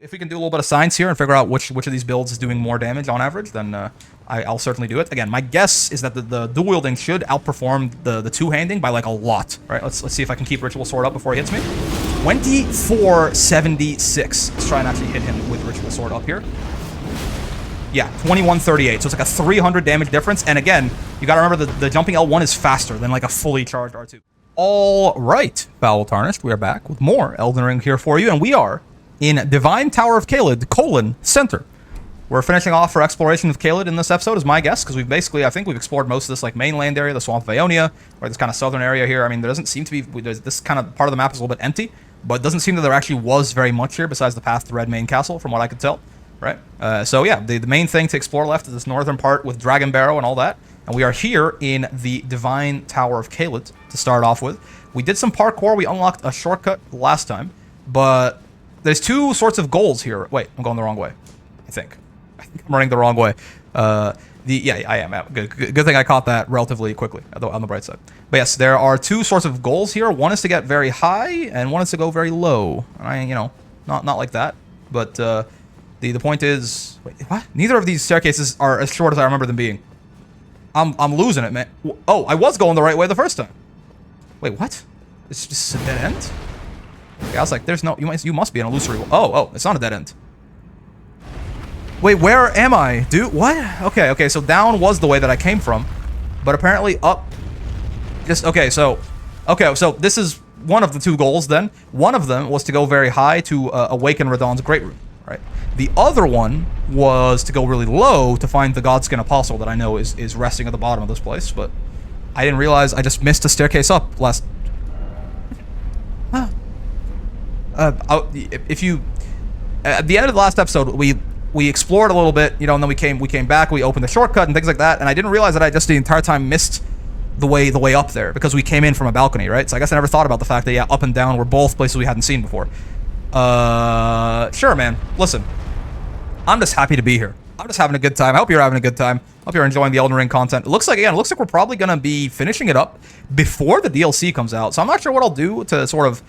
If we can do a little bit of science here and figure out which of these builds is doing more damage on average, then I'll certainly do it. Again, my guess is that the dual-wielding should outperform the two-handing by like a lot. All right, let's see if I can keep Ritual Sword up before he hits me. 2476. Let's try and actually hit him with Ritual Sword up here. Yeah, 2138. So it's like a 300 damage difference. And again, you gotta remember the jumping L1 is faster than like a fully charged R2. All right, Foul Tarnished, we are back with more Elden Ring here for you, and we are in Divine Tower of Caelid, Center. We're finishing off our exploration of Caelid in this episode, is my guess, because we've basically, I think we've explored most of this like mainland area, the Swamp of Ionia, or this kind of southern area here. I mean, there doesn't seem to be, this kind of part of the map is a little bit empty, but it doesn't seem that there actually was very much here besides the path to Red Mane Castle, from what I could tell, right? So yeah, the main thing to explore left is this northern part with Dragonbarrow and all that, and we are here in the Divine Tower of Caelid to start off with. We did some parkour, we unlocked a shortcut last time, but there's two sorts of goals here. Wait, I'm going the wrong way. I think I'm running the wrong way. Yeah, I am. Good thing I caught that relatively quickly on the bright side. But yes, there are two sorts of goals here. One is to get very high, and one is to go very low. And not like that. But the point is, wait, what? Neither of these staircases are as short as I remember them being. I'm losing it, man. Oh, I was going the right way the first time. Wait, what? It's just a dead end? Okay, I was like, there's no, you must be an illusory wall. Oh, it's not a dead end. Wait, where am I? Dude, what? Okay, so down was the way that I came from, but apparently up, so this is one of the two goals then. One of them was to go very high to awaken Radahn's Great Rune, right? The other one was to go really low to find the Godskin Apostle that I know is resting at the bottom of this place, but I didn't realize I just missed a staircase up last... if you... At the end of the last episode, we explored a little bit, and then we came back, we opened the shortcut and things like that, and I didn't realize that I just the entire time missed the way up there, because we came in from a balcony, right? So I guess I never thought about the fact that, yeah, up and down were both places we hadn't seen before. Sure, man. Listen, I'm just happy to be here. I'm just having a good time. I hope you're having a good time. I hope you're enjoying the Elden Ring content. It looks like we're probably going to be finishing it up before the DLC comes out. So I'm not sure what I'll do to sort of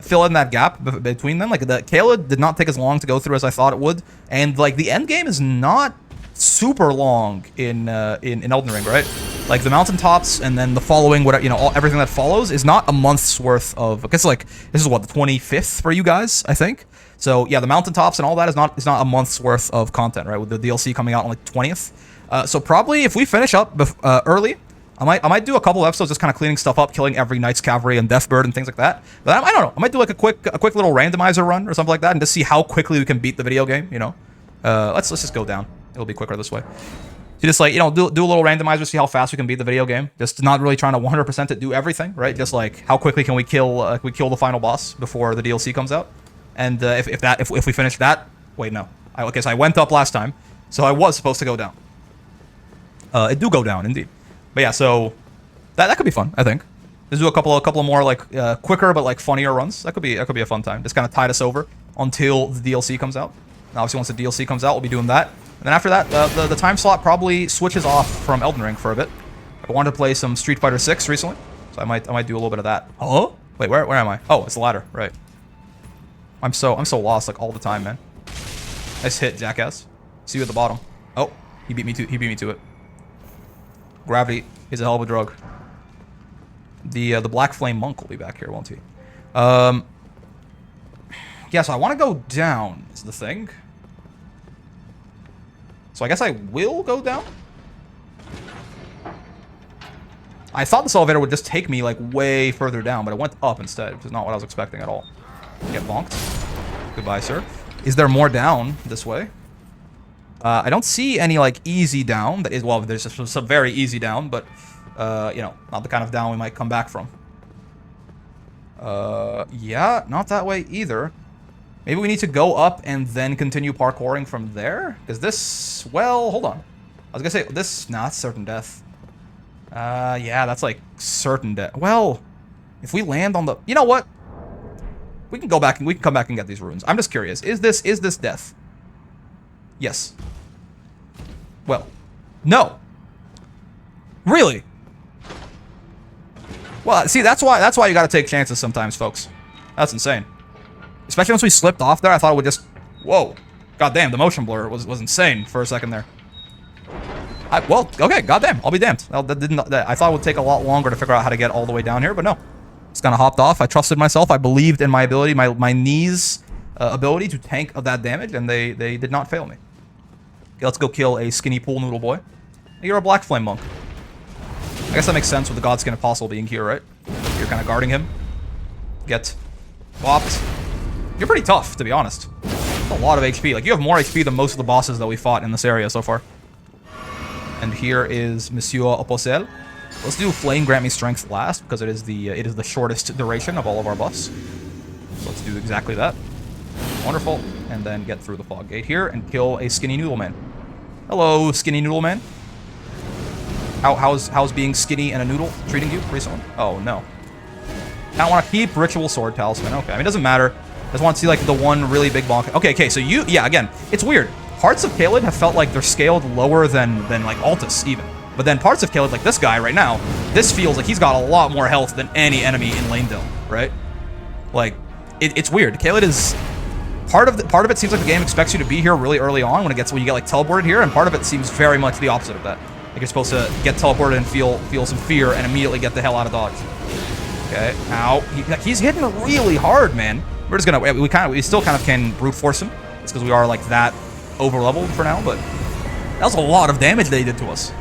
fill in that gap between them. Like, the Caelid did not take as long to go through as I thought it would. And, like, the end game is not super long in Elden Ring, right? Like, the mountaintops and then the following, everything that follows is not a month's worth of... I guess, like, this is what, the 25th for you guys, I think? So yeah, the mountaintops and all that is not a month's worth of content, right? With the DLC coming out on like 20th. So probably if we finish up early, I might do a couple of episodes just kind of cleaning stuff up, killing every Knight's Cavalry and Deathbird and things like that. But I don't know. I might do like a quick little randomizer run or something like that, and just see how quickly we can beat the video game. Let's just go down. It'll be quicker this way. So just like do a little randomizer, see how fast we can beat the video game. Just not really trying to 100% do everything, right? Just like how quickly can we kill the final boss before the DLC comes out. And if we finish that, wait, no. Okay, so I went up last time, so I was supposed to go down. It do go down indeed, but yeah, so that could be fun. I think. Let's do a couple of more like quicker but like funnier runs. That could be a fun time. Just kind of tide us over until the DLC comes out. And obviously, once the DLC comes out, we'll be doing that. And then after that, the time slot probably switches off from Elden Ring for a bit. I wanted to play some Street Fighter 6 recently, so I might do a little bit of that. Oh, wait, where am I? Oh, it's the ladder, right? I'm so lost like all the time, man. Nice hit, jackass. See you at the bottom. Oh, he beat me to it. Gravity is a hell of a drug. The Black Flame Monk will be back here, won't he? Yeah, so I want to go down is the thing. So I guess I will go down. I thought this elevator would just take me like way further down, but it went up instead, which is not what I was expecting at all. Get bonked. Goodbye, sir. Is there more down this way? I don't see any like easy down. That is, well, there's some very easy down, but not the kind of down we might come back from. Yeah, not that way either. Maybe we need to go up and then continue parkouring from there? Is this... Well, hold on. I was gonna say, this... Nah, that's certain death. Yeah, that's like certain death. Well, if we land on the... You know what? We can go back and we can come back and get these runes. I'm just curious. Is this death? Yes. Well, no. Really? Well, see, that's why you gotta take chances sometimes, folks. That's insane. Especially once we slipped off there, I thought it would just Whoa. Goddamn, the motion blur was insane for a second there. Well, okay, goddamn, I'll be damned. I thought it would take a lot longer to figure out how to get all the way down here, but no. Just kind of hopped off. I trusted myself. I believed in my ability, my knees' ability to tank that damage, and they did not fail me. Okay, let's go kill a skinny pool noodle boy. You're a Black Flame monk. I guess that makes sense with the Godskin Apostle being here, right? You're kind of guarding him. Get whopped. You're pretty tough, to be honest. That's a lot of HP. Like, you have more HP than most of the bosses that we fought in this area so far. And here is Monsieur Oposel. Let's do Flame Grant Me Strength last, because it is the shortest duration of all of our buffs. So let's do exactly that. Wonderful. And then get through the fog gate here and kill a skinny noodle man. Hello, skinny noodle man. How's being skinny and a noodle treating you recently? Oh, no. I want to keep Ritual Sword Talisman. Okay, I mean, it doesn't matter. I just want to see, like, the one really big bonk. Okay, so yeah, again, it's weird. Parts of Caelid have felt like they're scaled lower than like, Altus, even. But then parts of Caelid, like this guy right now, this feels like he's got a lot more health than any enemy in Lanedale, right? Like, it's weird. Caelid is... Part of it seems like the game expects you to be here really early on when you get, like, teleported here, and part of it seems very much the opposite of that. Like, you're supposed to get teleported and feel some fear and immediately get the hell out of dodge. Okay, ow. He's hitting really hard, man. We're just gonna... We still kind of can brute force him. It's because we are, like, that over-leveled for now, but... That was a lot of damage they did to us.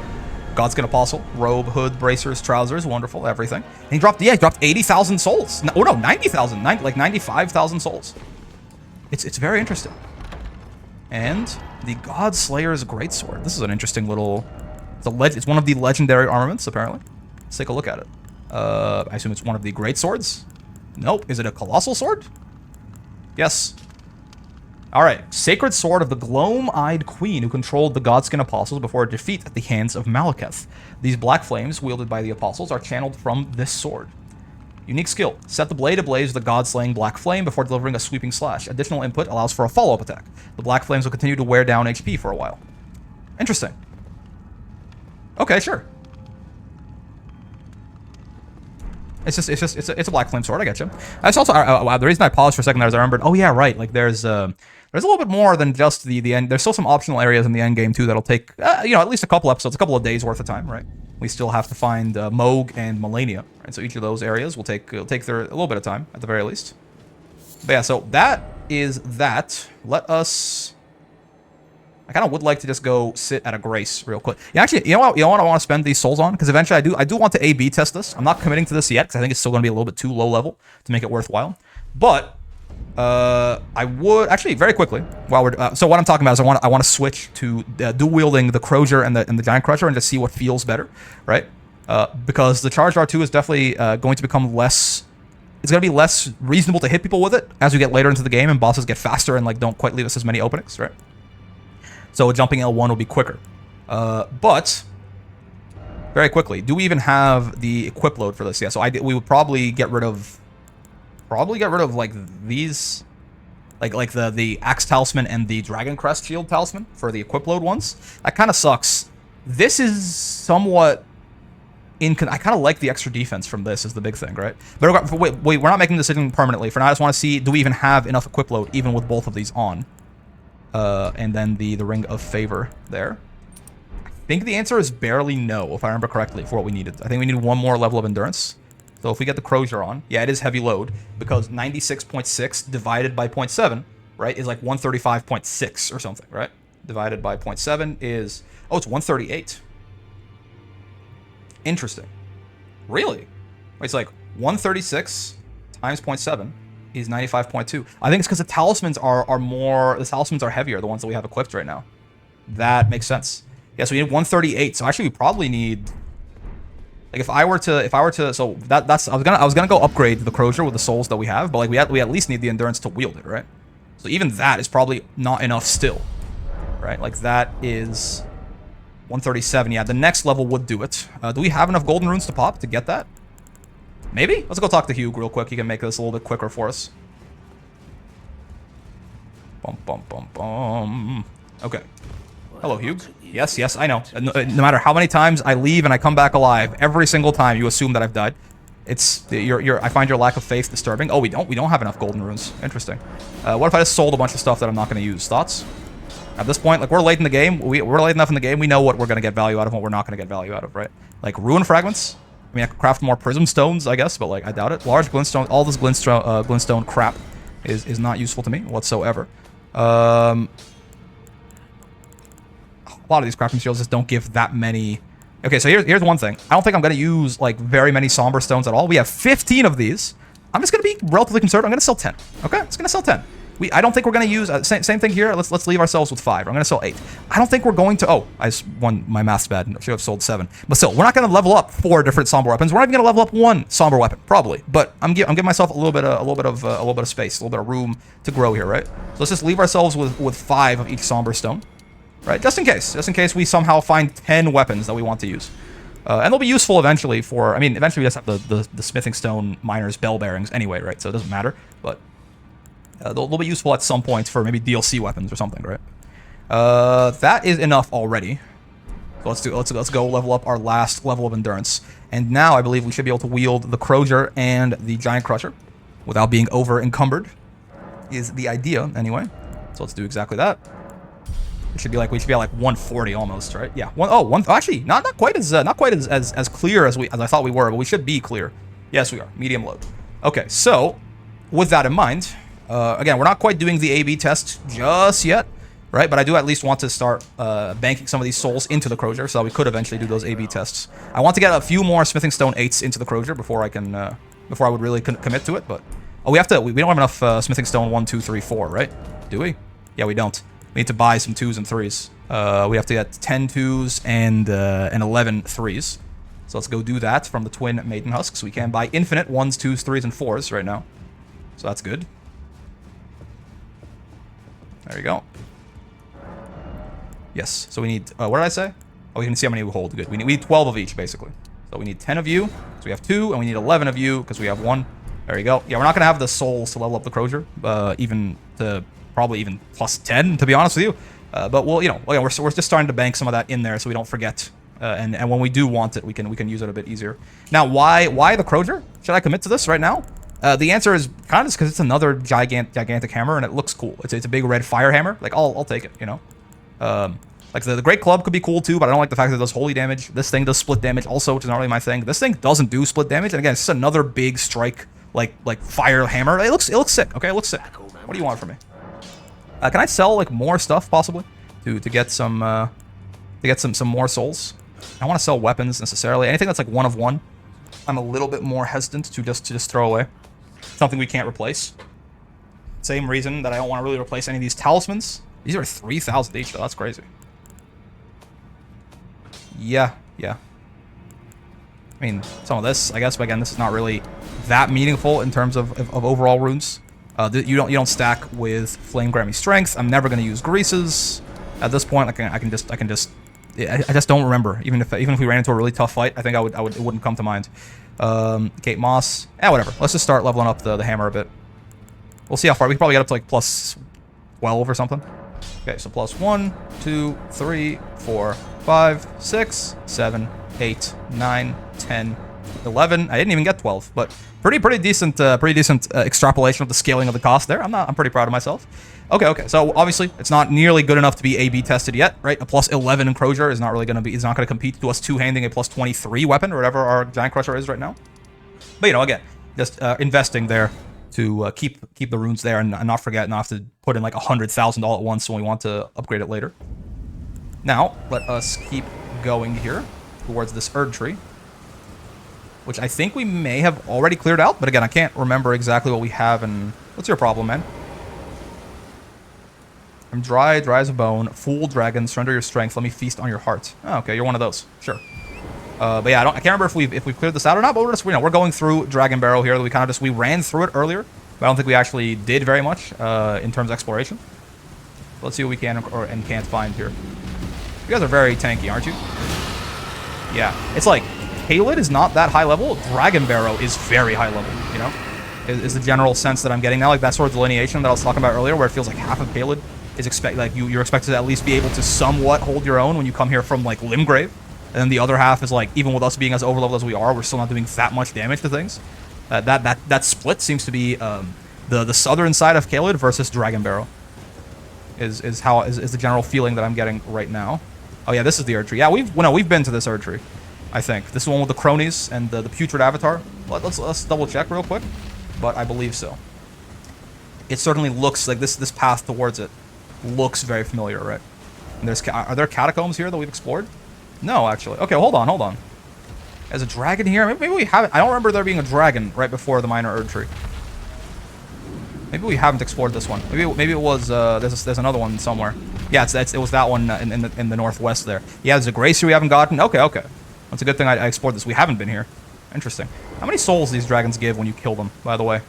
Godskin Apostle, robe, hood, bracers, trousers, wonderful, everything. And he dropped 80,000 souls. Oh no, 90,000, like 95,000 souls. It's very interesting. And the Godslayer's Greatsword. This is an interesting little... It's one of the legendary armaments, apparently. Let's take a look at it. I assume it's one of the great swords. Nope. Is it a colossal sword? Yes. Alright. Sacred Sword of the Gloam-Eyed Queen who controlled the Godskin Apostles before a defeat at the hands of Malekith. These black flames, wielded by the Apostles, are channeled from this sword. Unique skill. Set the blade ablaze with a god-slaying black flame before delivering a sweeping slash. Additional input allows for a follow-up attack. The black flames will continue to wear down HP for a while. Interesting. Okay, sure. It's a black flame sword. I get you. That's also the reason I paused for a second there is I remembered. Oh yeah, right. Like there's a little bit more than just the end. There's still some optional areas in the end game too that'll take at least a couple episodes, a couple of days worth of time. Right. We still have to find Moog and Melania. Right. So each of those areas will take a little bit of time at the very least. But yeah, so that is that. Let us. I kind of would like to just go sit at a grace real quick. Yeah, actually, you know what I want to spend these souls on? Because eventually I do want to A/B test this. I'm not committing to this yet because I think it's still going to be a little bit too low level to make it worthwhile. But I would actually very quickly while we're so what I'm talking about is I want to switch to dual-wielding the Crozier and the Giant Crusher and just see what feels better, right? Because the Charged R2 is definitely going to become less. It's going to be less reasonable to hit people with it as we get later into the game and bosses get faster and like don't quite leave us as many openings, right? So jumping L1 will be quicker. But very quickly, do we even have the equip load for this? Yeah, so we would probably get rid of like these, like the Axe Talisman and the Dragon Crest Shield Talisman for the equip load ones. That kind of sucks. This is somewhat I kind of like the extra defense from this is the big thing, right? But wait, we're not making the decision permanently. For now, I just want to see, do we even have enough equip load even with both of these on? And then the Ring of Favor there. I think the answer is barely no, if I remember correctly, for what we needed. I think we need one more level of endurance. So if we get the Crozier on, yeah, it is heavy load, because 96.6 divided by 0.7, right, is like 135.6 or something, right? Divided by 0.7 is, oh, it's 138. Interesting. Really? It's like 136 times 0.7. Is 95.2. I think it's because the talismans are heavier, the ones that we have equipped right now. That makes sense. Yeah, so we need 138. So actually we probably need, like if I were to so that's I was gonna go upgrade the Crozier with the souls that we have, but like we at least need the endurance to wield it, right? So even that is probably not enough still. Right? Like that is 137. Yeah, the next level would do it. Do we have enough golden runes to pop to get that? Maybe? Let's go talk to Hugh real quick. He can make this a little bit quicker for us. Bum, bum, bum, bum. Okay. Hello, Hugh. Yes, I know. No matter how many times I leave and I come back alive, every single time you assume that I've died. I find your lack of faith disturbing. Oh, we don't have enough golden runes. Interesting. What if I just sold a bunch of stuff that I'm not going to use? Thoughts? At this point, like, we're late in the game. We're late enough in the game. We know what we're going to get value out of and what we're not going to get value out of, right? Like, rune fragments. I mean, I could craft more prism stones, I guess, but, like, I doubt it. Large glintstone. All this glintstone crap is not useful to me whatsoever. A lot of these crafting shields just don't give that many. Okay, so here's one thing. I don't think I'm going to use, like, very many somber stones at all. We have 15 of these. I'm just going to be relatively conservative. I'm going to sell 10. Okay, it's going to sell 10. I don't think we're going to use same thing here. Let's leave ourselves with 5. I'm going to sell 8. I don't think we're going to. Oh, my math's bad. I should have sold 7. But still, we're not going to level up 4 different somber weapons. We're not even going to level up 1 somber weapon, probably. But I'm giving myself a little bit of space, a little bit of room to grow here, right? So let's just leave ourselves with 5 of each somber stone, right? Just in case we somehow find 10 weapons that we want to use. And they'll be useful eventually for. I mean, eventually we just have the smithing stone miners bell bearings anyway, right? So it doesn't matter, but. They'll be useful at some points for maybe DLC weapons or something, right? That is enough already. So let's go level up our last level of endurance. And now I believe we should be able to wield the Crozier and the Giant Crusher without being over encumbered. Is the idea anyway. So let's do exactly that. We should be at like 140 almost, right? Yeah. Actually, not quite as clear as I thought we were, but we should be clear. Yes, we are. Medium load. Okay, so with that in mind. Again, we're not quite doing the A/B test just yet, right? But I do at least want to start banking some of these souls into the Crozier, so that we could eventually do those A/B tests. I want to get a few more Smithing Stone 8s into the Crozier before I would really commit to it. But we don't have enough Smithing Stone 1, 2, 3, 4, right? Do we? Yeah, we don't. We need to buy some 2s and 3s. We have to get 10 2s and 11 3s. So let's go do that from the Twin Maiden Husks. We can buy infinite 1s, 2s, 3s, and 4s right now. So that's good. There you go. Yes, so we need, what did I say? Oh, you can see how many we hold. Good. We need 12 of each, basically. So we need 10 of you, because we have 2, and we need 11 of you, because we have 1. There you go. Yeah, we're not going to have the souls to level up the Crozier, even to probably even plus 10, to be honest with you. But we'll, we're just starting to bank some of that in there so we don't forget. And when we do want it, we can use it a bit easier. Now, why the Crozier? Should I commit to this right now? The answer is kind of just because it's another gigantic hammer and it looks cool. It's a big red fire hammer. Like I'll take it, Like the Great Club could be cool too, but I don't like the fact that it does holy damage. This thing does split damage also, which is not really my thing. This thing doesn't do split damage, and again, it's just another big strike like fire hammer. It looks sick. Okay, it looks sick. What do you want from me? Can I sell like more stuff possibly to get some more souls? I want to sell weapons necessarily. Anything that's like 1 of 1. I'm a little bit more hesitant to just throw away. Something we can't replace. Same reason that I don't want to really replace any of these talismans. These are 3,000 each, though. That's crazy. Yeah. I mean, some of this, I guess, but again, this is not really that meaningful in terms of overall runes. You don't stack with Flame Grammy Strength. I'm never going to use Greases at this point. I just don't remember. Even if we ran into a really tough fight, I think it wouldn't come to mind. Kate Moss. Whatever. Let's just start leveling up the hammer a bit. We'll see how far. We can probably get up to like plus 12 or something. Okay, so plus 1, 2, 3, 4, 5, 6, 7, 8, 9, 10, 11. I didn't even get 12, but pretty decent extrapolation of the scaling of the cost there. I'm pretty proud of myself. Okay. So obviously it's not nearly good enough to be A/B tested yet, right? A plus 11 in Crozier is not going to compete to us two-handing a plus 23 weapon or whatever our Giant Crusher is right now. But again, just investing there to keep the runes there and not forget, not have to put in like 100,000 all at once when we want to upgrade it later. Now let us keep going here towards this Erdtree, which I think we may have already cleared out, but again, I can't remember exactly what we have. And what's your problem, man? I'm dry as a bone. Fool dragon, surrender your strength. Let me feast on your heart. Oh, okay, you're one of those. Sure. But yeah, I can't remember if we cleared this out or not. But we're going through Dragonbarrow here. We ran through it earlier, but I don't think we actually did very much in terms of exploration. Let's see what we can and can't find here. You guys are very tanky, aren't you? Yeah, it's like Caelid is not that high level. Dragonbarrow is very high level. Is the general sense that I'm getting now, like that sort of delineation that I was talking about earlier, where it feels like half of Caelid is you're expected to at least be able to somewhat hold your own when you come here from like Limgrave. And then the other half is like, even with us being as overleveled as we are, we're still not doing that much damage to things. That split seems to be the southern side of Caelid versus Dragonbarrow. Is the general feeling that I'm getting right now. Oh yeah, this is the Erdtree. Yeah, we've been to this Erdtree. I think this is the one with the cronies and the putrid avatar. Let's double check real quick, but I believe so. It certainly looks like this path towards it looks very familiar, right? And are there catacombs here that we've explored? No, actually. Okay, hold on. There's a dragon here. Maybe we haven't. I don't remember there being a dragon right before the minor Erdtree. Maybe we haven't explored this one. Maybe it was. There's another one somewhere. Yeah, it was that one in the northwest there. Yeah, there's a Gracie we haven't gotten. Okay. That's a good thing I explored this. We haven't been here. Interesting. How many souls these dragons give when you kill them, by the way?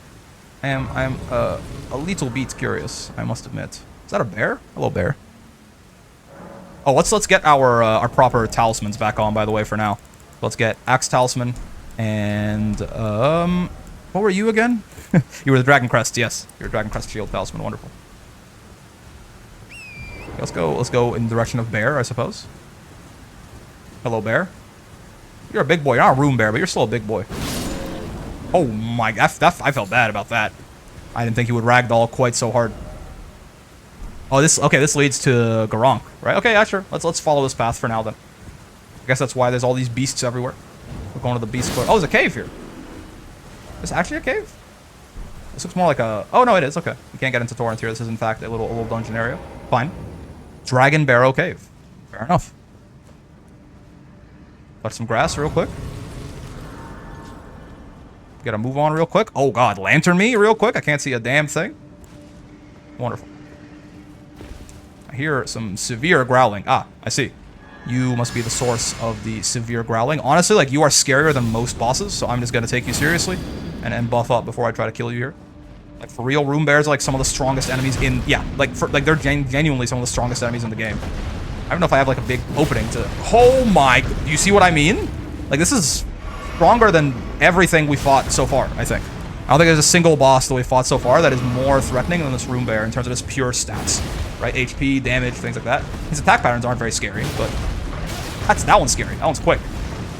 I'm a little bit curious, I must admit. Is that a bear? Hello, bear. Oh, let's get our proper talismans back on, by the way, for now. Let's get Axe Talisman and what were you again? You were the Dragon Crest, yes. You're a Dragon Crest Shield Talisman, wonderful. Okay, let's go in the direction of bear, I suppose. Hello, bear. You're a big boy. You're not a room bear, but you're still a big boy. Oh my god, I felt bad about that. I didn't think he would ragdoll quite so hard. Oh, this leads to Garank, right? Okay, yeah, sure. Let's follow this path for now then. I guess that's why there's all these beasts everywhere. We're going to the beast clear. Oh, there's a cave here. Is this actually a cave? This looks more like a... Oh, no, it is. Okay. You can't get into Torrent here. This is, in fact, a little dungeon area. Fine. Dragonbarrow Cave. Fair enough. Touch some grass real quick. Gotta move on real quick. Oh, God. Lantern me real quick. I can't see a damn thing. Wonderful. I hear some severe growling. Ah, I see. You must be the source of the severe growling. Honestly, like, you are scarier than most bosses, so I'm just gonna take you seriously and buff up before I try to kill you here. Like, for real, room bears are like some of the strongest enemies in... Yeah, like, they're genuinely some of the strongest enemies in the game. I don't know if I have, like, a big opening to... Oh my... Do you see what I mean? Like, this is stronger than everything we fought so far, I think. I don't think there's a single boss that we fought so far that is more threatening than this room bear in terms of its pure stats. Right? HP, damage, things like that. His attack patterns aren't very scary, but... That one's scary. That one's quick.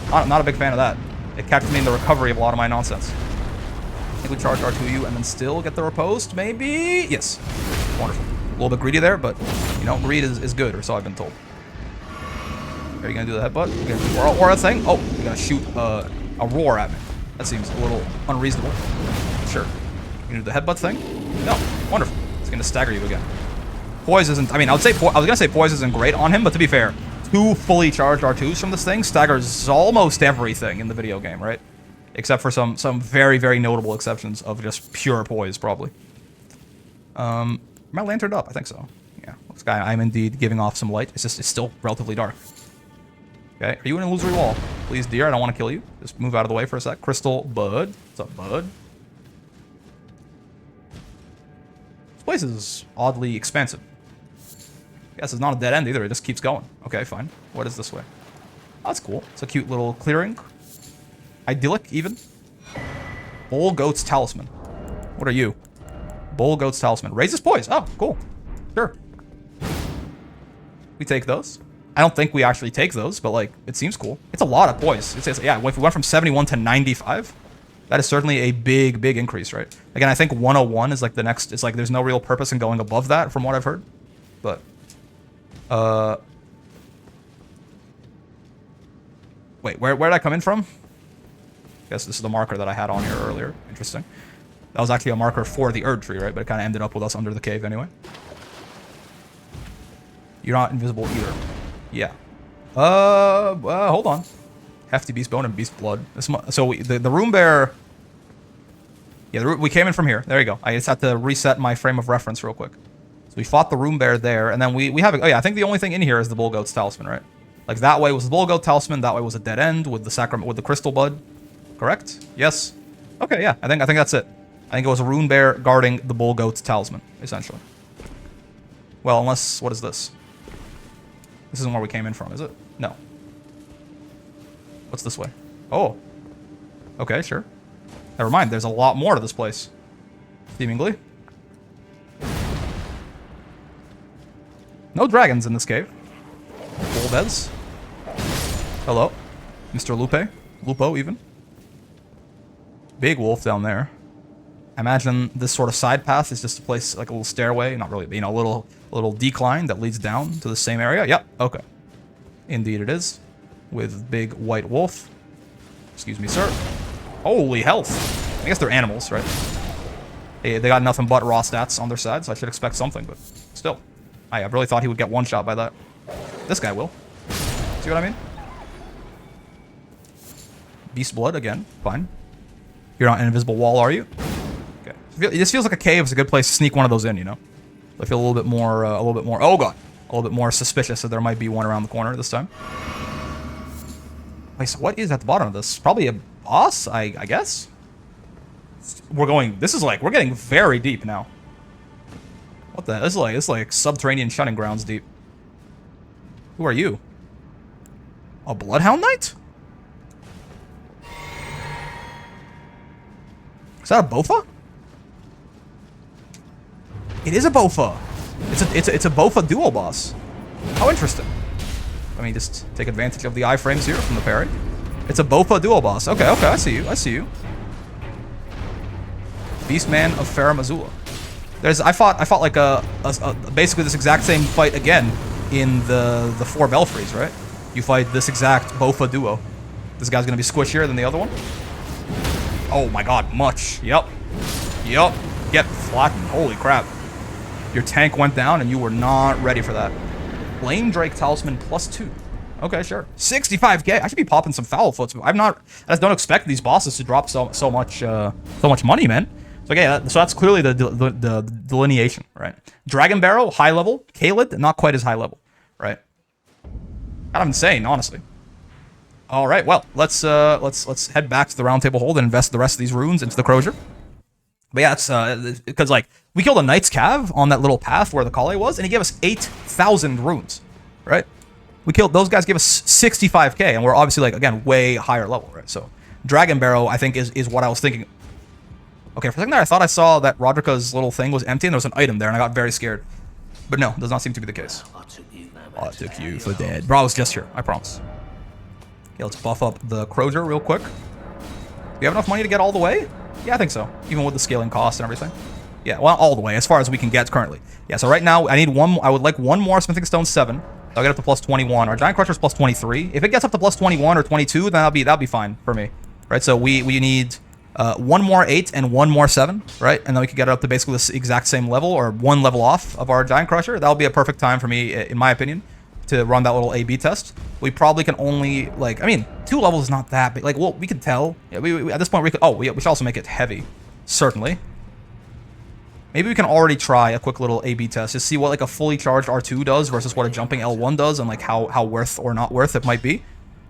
Not a big fan of that. It catches me in the recovery of a lot of my nonsense. I think we charge R2U and then still get the riposte, maybe? Yes. Wonderful. A little bit greedy there, but, you know, greed is good, or so I've been told. Are you going to do the headbutt? You're going to do aura thing? Oh, you're going to shoot a roar at me. That seems a little unreasonable. Sure. You going to do the headbutt thing? No. Wonderful. It's going to stagger you again. Poise isn't... I mean, I was going to say poise isn't great on him, but to be fair, 2 fully charged R2s from this thing staggers almost everything in the video game, right? Except for some very, very notable exceptions of just pure poise, probably. Am I lanterned up? I think so. Yeah. This guy, I'm indeed giving off some light. It's still relatively dark. Okay. Are you in an illusory wall? Please, dear, I don't want to kill you. Just move out of the way for a sec. Crystal Bud. What's up, Bud? This place is oddly expansive. Yes, it's not a dead end either. It just keeps going. Okay, fine. What is this way? Oh, that's cool. It's a cute little clearing. Idyllic, even. Bull Goat's Talisman. What are you? Bull Goat's Talisman. Raises poise. Oh, cool. Sure. We take those. I don't think we actually take those, but, like, it seems cool. It's a lot of poise. Yeah, if we went from 71 to 95, that is certainly a big, big increase, right? Again, I think 101 is, like, the next... It's like there's no real purpose in going above that, from what I've heard. But... Wait, where did I come in from? Guess this is the marker that I had on here earlier. Interesting. That was actually a marker for the Erdtree, right? But it kind of ended up with us under the cave anyway. You're not invisible either. Yeah. Hold on. Hefty beast bone and beast blood. So the room bear... Yeah, we came in from here. There you go. I just had to reset my frame of reference real quick. So we fought the room bear there, and then we have... Oh yeah, I think the only thing in here is the Bull Goat's Talisman, right? Like, that way was the Bull Goat Talisman, that way was a dead end with the sacrament, with the crystal bud. Correct? Yes. Okay, yeah. I think that's it. I think it was a rune bear guarding the Bull Goat's Talisman, essentially. Well, unless... What is this? This isn't where we came in from, is it? No. What's this way? Oh. Okay, sure. Never mind, there's a lot more to this place. Seemingly. No dragons in this cave. Bull beds. Hello. Mr. Lupe. Lupo, even. Big wolf down there. I imagine this sort of side path is just a place, like a little stairway. Not really, you know, a little decline that leads down to the same area. Yep, okay. Indeed it is. With big white wolf. Excuse me, sir. Holy health. I guess they're animals, right? They got nothing but raw stats on their side, so I should expect something, but still. I really thought he would get one shot by that. This guy will. See what I mean? Beast blood again. Fine. You're not an invisible wall, are you? Okay. This feels like a cave is a good place to sneak one of those in, you know? I feel a little bit more, oh god. A little bit more suspicious that there might be one around the corner this time. Wait, so what is at the bottom of this? Probably a boss, I guess? We're getting very deep now. What the, this is like subterranean shunning grounds deep. Who are you? A Bloodhound Knight? Is that a Bofa? It is a Bofa. It's a Bofa dual boss. How interesting. Let me just take advantage of the iframes here from the parry. It's a Bofa dual boss. Okay, I see you. Beastman of Farum Azula. I fought like basically this exact same fight again in the 4 Belfries, right? You fight this exact Bofa duo. This guy's gonna be squishier than the other one. Oh my god, much. Yep. Get flattened. Holy crap. Your tank went down and you were not ready for that. Flame Drake Talisman +2. Okay, sure. 65k. I should be popping some foul foots. I just don't expect these bosses to drop so much money, man. So okay, so that's clearly the delineation, right? Dragonbarrow, high level. Caelid, not quite as high level, right? Kind of insane, honestly. All right, well, let's head back to the round table hold and invest the rest of these runes into the Crozier. But yeah, it's because like we killed a Knight's Cav on that little path where the Kale was, and he gave us 8,000 runes, right? We killed those guys, gave us 65k, and we're obviously like again way higher level, right? So Dragonbarrow, I think is what I was thinking. Okay, for a second there, I thought I saw that Roderica's little thing was empty and there was an item there, and I got very scared. But no, does not seem to be the case. I took you for dead. Bro, I was just here, I promise. Okay, let's buff up the Crozier real quick. Do you have enough money to get all the way? Yeah, I think so. Even with the scaling costs and everything. Yeah, well, all the way, as far as we can get currently. Yeah, so right now, I would like one more Smithing Stone 7. I'll get up to +21. Our Giant Crusher's +23. If it gets up to +21 or 22, then that'll be fine for me. Right, so we need one more 8 and one more 7, right? And then we can get it up to basically the exact same level or one level off of our Giant Crusher. That'll be a perfect time for me, in my opinion, to run that little A/B test. We probably can only, like, I mean, 2 levels is not that big. Like, well, we can tell. Yeah, we at this point, we could, we should also make it heavy. Certainly. Maybe we can already try a quick little A/B test to see what, like, a fully charged R2 does versus what a jumping L1 does and, like, how worth or not worth it might be.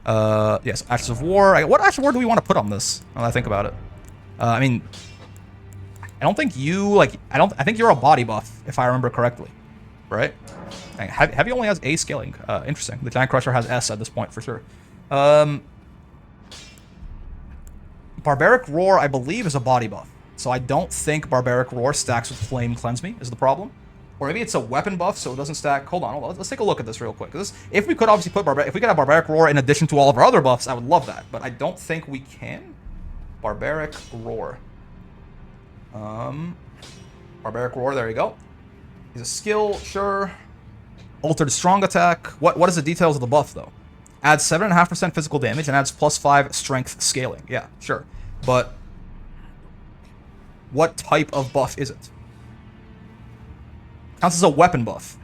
Yes, Ashes of War. What Ashes of War do we want to put on this? Now that I think about it. I mean, I don't think you, like, I think you're a body buff, if I remember correctly. Right? Heavy only has A scaling. Interesting. The Giant Crusher has S at this point, for sure. Barbaric Roar, I believe, is a body buff. So I don't think Barbaric Roar stacks with Flame Cleanse Me, is the problem. Or maybe it's a weapon buff, so it doesn't stack. Hold on. Let's take a look at this real quick. If we could obviously put if we could have Barbaric Roar in addition to all of our other buffs, I would love that. But I don't think we can. Barbaric Roar. Barbaric Roar, there you go. He's a skill, sure. Altered Strong Attack. What is the details of the buff, though? Adds 7.5% physical damage and adds +5 strength scaling. Yeah, sure. But what type of buff is it? Counts as a weapon buff.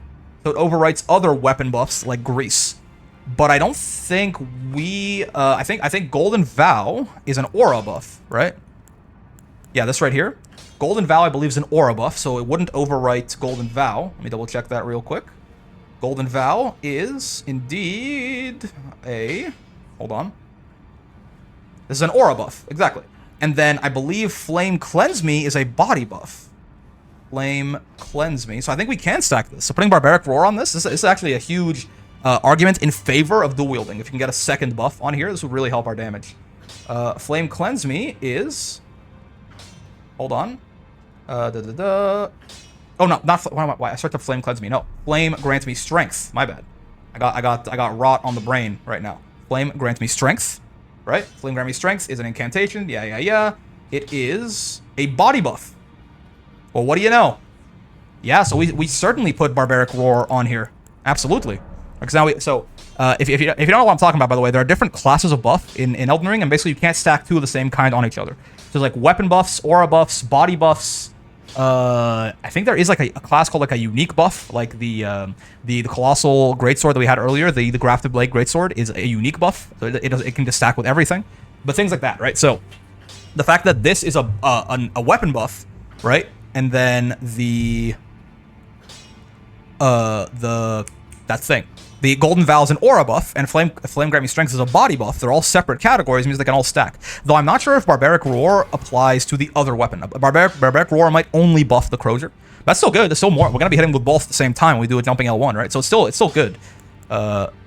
So it overwrites other weapon buffs like Grease. But I don't think we... I think Golden Vow is an aura buff, right? Yeah, this right here. Golden Vow, I believe, is an aura buff, so it wouldn't overwrite Golden Vow. Let me double check that real quick. Golden Vow is indeed a... Hold on. This is an aura buff, exactly. And then I believe Flame Cleanse Me is a body buff. Flame Cleanse Me. So I think we can stack this. So putting Barbaric Roar on this is actually a huge argument in favor of dual-wielding. If you can get a second buff on here, this would really help our damage. Flame Cleanse Me is... Hold on. Oh, no, not... Why? I started to Flame Cleanse Me. No. Flame Grant Me Strength. My bad. I got rot on the brain right now. Flame grant me strength, right? Flame grant me strength is an incantation. Yeah. It is a body buff. Well, what do you know? Yeah, so we certainly put Barbaric Roar on here. Absolutely. Because now if you don't know what I'm talking about, by the way, there are different classes of buff in Elden Ring, and basically you can't stack two of the same kind on each other. So there's like weapon buffs, aura buffs, body buffs. I think there is like a class called like a unique buff, like the colossal greatsword that we had earlier. The grafted blade greatsword is a unique buff, so it can just stack with everything. But things like that, right? So the fact that this is a weapon buff, right? And then the Golden Vows and Aura buff, and Flame Grant Me Strength is a body buff. They're all separate categories, means they can all stack. Though I'm not sure if Barbaric Roar applies to the other weapon. Barbaric Roar might only buff the Crozier. That's still good. There's still more. We're gonna be hitting with both at the same time when we do a jumping L1, right? So it's still good.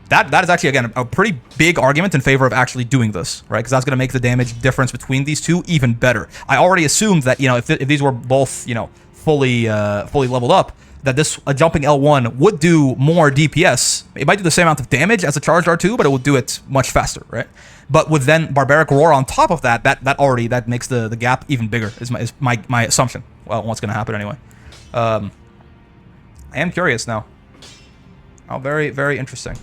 That is actually, again, a pretty big argument in favor of actually doing this, right? Because that's going to make the damage difference between these two even better. I already assumed that, you know, if these were both, you know, fully leveled up, that a jumping L1 would do more DPS. It might do the same amount of damage as a charged R2, but it would do it much faster, right? But with then Barbaric Roar on top of that, that makes the gap even bigger, is my assumption. Well, what's going to happen anyway. I am curious now. Oh, very, very interesting.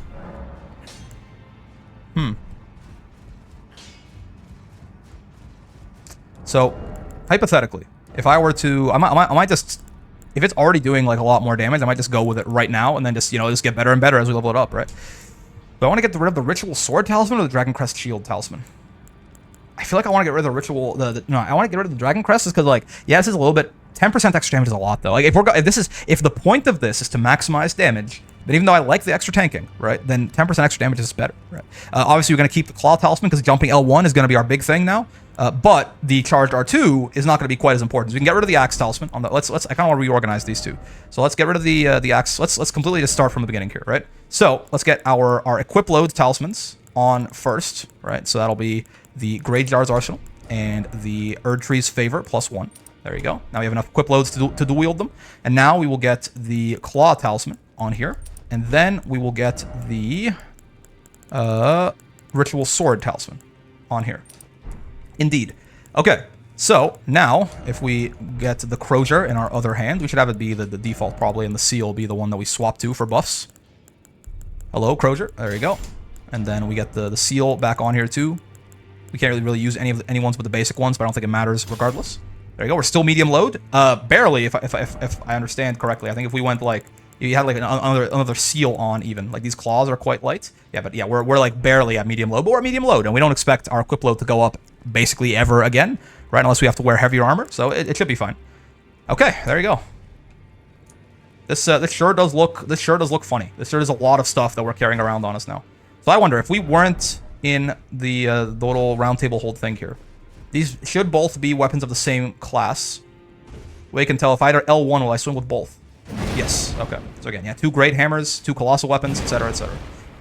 So, hypothetically, if I were to, I might just, if it's already doing like a lot more damage, I might just go with it right now and then just, you know, just get better and better as we level it up, right? But I want to get rid of the Ritual Sword Talisman or the Dragon Crest Shield Talisman. I feel like I want to get rid of the Ritual, no, I want to get rid of the Dragon Crest just because, like, yeah, this is a little bit, 10% extra damage is a lot though. Like, if the point of this is to maximize damage, but even though I like the extra tanking, right, then 10% extra damage is better, right? Obviously, we're going to keep the Claw Talisman because jumping L1 is going to be our big thing now. But the charged R2 is not going to be quite as important. So we can get rid of the Axe Talisman. I kind of want to reorganize these two. So let's get rid of the Axe. Let's completely just start from the beginning here, right? So let's get our Equip Load Talismans on first, right? So that'll be the Gradejar's Arsenal and the Erdtree's Favor +1. There you go. Now we have enough Equip Loads to dual-wield them. And now we will get the Claw Talisman on here. And then we will get the Ritual Sword Talisman on here. Indeed. Okay, so now if we get the Crozier in our other hand, we should have it be the default probably, and the Seal be the one that we swap to for buffs. Hello, Crozier. There you go. And then we get the Seal back on here too. We can't really use any ones but the basic ones, but I don't think it matters regardless. There you go. We're still medium load. Barely, if I understand correctly. I think if we went like, you had like another Seal on even. Like these claws are quite light. Yeah, but yeah, we're like barely at medium load, but we're at medium load, and we don't expect our equip load to go up basically ever again, right? Unless we have to wear heavier armor, so it should be fine. Okay, there you go. This sure does look funny. This sure is a lot of stuff that we're carrying around on us now. So I wonder if we weren't in the little round table hold thing here. These should both be weapons of the same class. We can tell if either L1 will I swing with both. Yes. Okay. So again, yeah, 2 great hammers, 2 colossal weapons, etc., etc.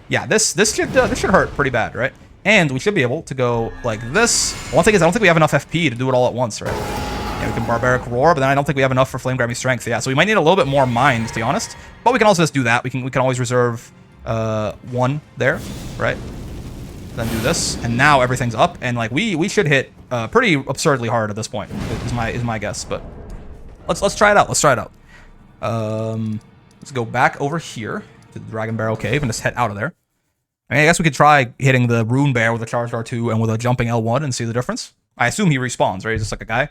Yeah, this should hurt pretty bad, right? And we should be able to go like this. One thing is, I don't think we have enough FP to do it all at once, right? Yeah, we can Barbaric Roar, but then I don't think we have enough for Flame Grant Me Strength. Yeah, so we might need a little bit more mind, to be honest. But we can also just do that. We can always reserve 1 there, right? Then do this, and now everything's up, and like we should hit pretty absurdly hard at this point. Is my guess, but let's try it out. Let's try it out. Let's go back over here to the Dragonbarrow cave and just head out of there. I mean, I guess we could try hitting the Rune Bear with a charged R2 and with a jumping L1 and see the difference. I assume he respawns, right? He's just like a guy.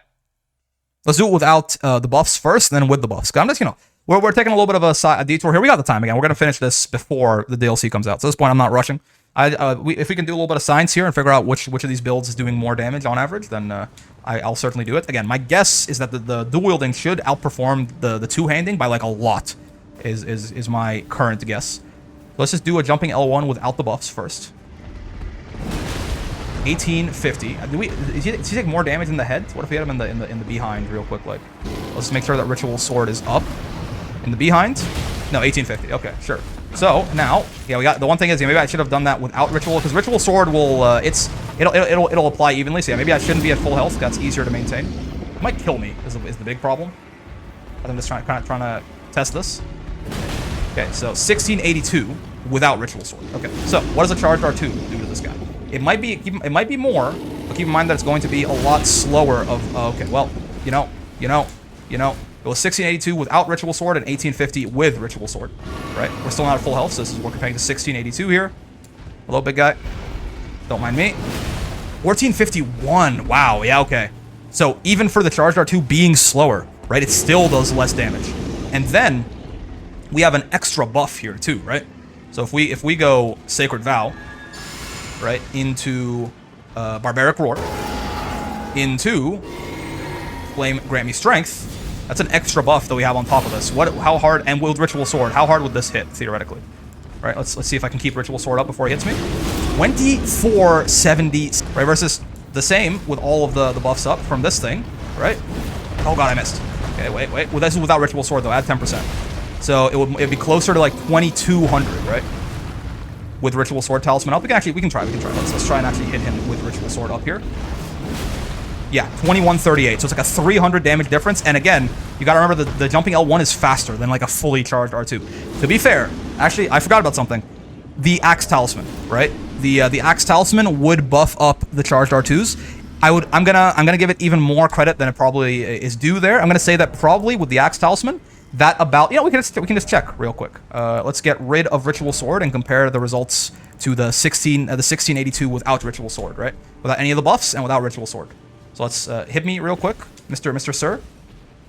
Let's do it without the buffs first, and then with the buffs. I'm just, you know, we're taking a little bit of a detour here. We got the time again. We're gonna finish this before the DLC comes out. So at this point, I'm not rushing. If we can do a little bit of science here and figure out which of these builds is doing more damage on average, then I'll certainly do it. Again, my guess is that the dual-wielding should outperform the two-handing by like a lot. Is my current guess. Let's just do a jumping L1 without the buffs first. 1850. Does he take more damage in the head? What if we hit him in the behind real quick? Like, let's make sure that Ritual Sword is up. In the behind? No, 1850. Okay, sure. So now, yeah, we got the one thing is, yeah, maybe I should have done that without Ritual, because Ritual Sword will it'll apply evenly. So yeah, maybe I shouldn't be at full health. That's easier to maintain. It might kill me is the big problem. But I'm just trying to test this. Okay, so 1682. without Ritual Sword. Okay, so what does a charged R2 do to this guy? It might be more, but keep in mind that it's going to be a lot slower of, okay, well, you know, it was 1682 without Ritual Sword and 1850 with Ritual Sword, right? We're still not at full health, so we're comparing to 1682 here. Hello, big guy. Don't mind me. 1451, wow, yeah, okay. So even for the charged R2 being slower, right, it still does less damage. And then we have an extra buff here too, right? So if we go Sacred Vow, right, into Barbaric Roar, into Flame Grant Me Strength, that's an extra buff that we have on top of this. How hard, and with Ritual Sword, how hard would this hit, theoretically? Right, let's see if I can keep Ritual Sword up before he hits me. 2470, right, versus the same with all of the buffs up from this thing, right? Oh god, I missed. Okay, wait. Well, this is without Ritual Sword, though, add 10%. So it'd be closer to like 2200, right? With Ritual Sword Talisman up. We can try. Let's try and actually hit him with Ritual Sword up here. Yeah, 2138. So it's like a 300 damage difference. And again, you gotta remember the jumping L1 is faster than like a fully charged R2. To be fair, actually, I forgot about something. The Axe Talisman, right? The Axe Talisman would buff up the charged R2s. I'm gonna give it even more credit than it probably is due there. I'm gonna say that probably with the Axe Talisman, that about, you know, we can just check real quick. Let's get rid of Ritual Sword and compare the results to the 1682 without Ritual Sword, right? Without any of the buffs and without Ritual Sword. So let's hit me real quick, Mr. Sir.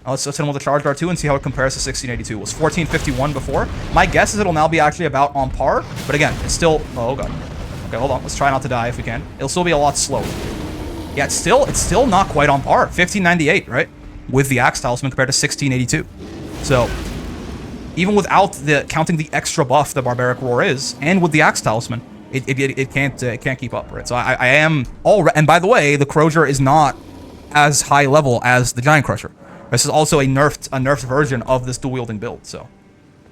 Let's hit him with a charged R2 and see how it compares to 1682. It was 1451 before. My guess is it'll now be actually about on par, but again, it's still, oh god. Okay, hold on. Let's try not to die if we can. It'll still be a lot slower. Yeah, it's still not quite on par. 1598, right? With the Axe Talisman compared to 1682. So, even without counting the extra buff that Barbaric Roar is, and with the Axe Talisman, it can't keep up, right? So I am and by the way, the Crozier is not as high level as the Giant Crusher. This is also a nerfed version of this dual-wielding build. So,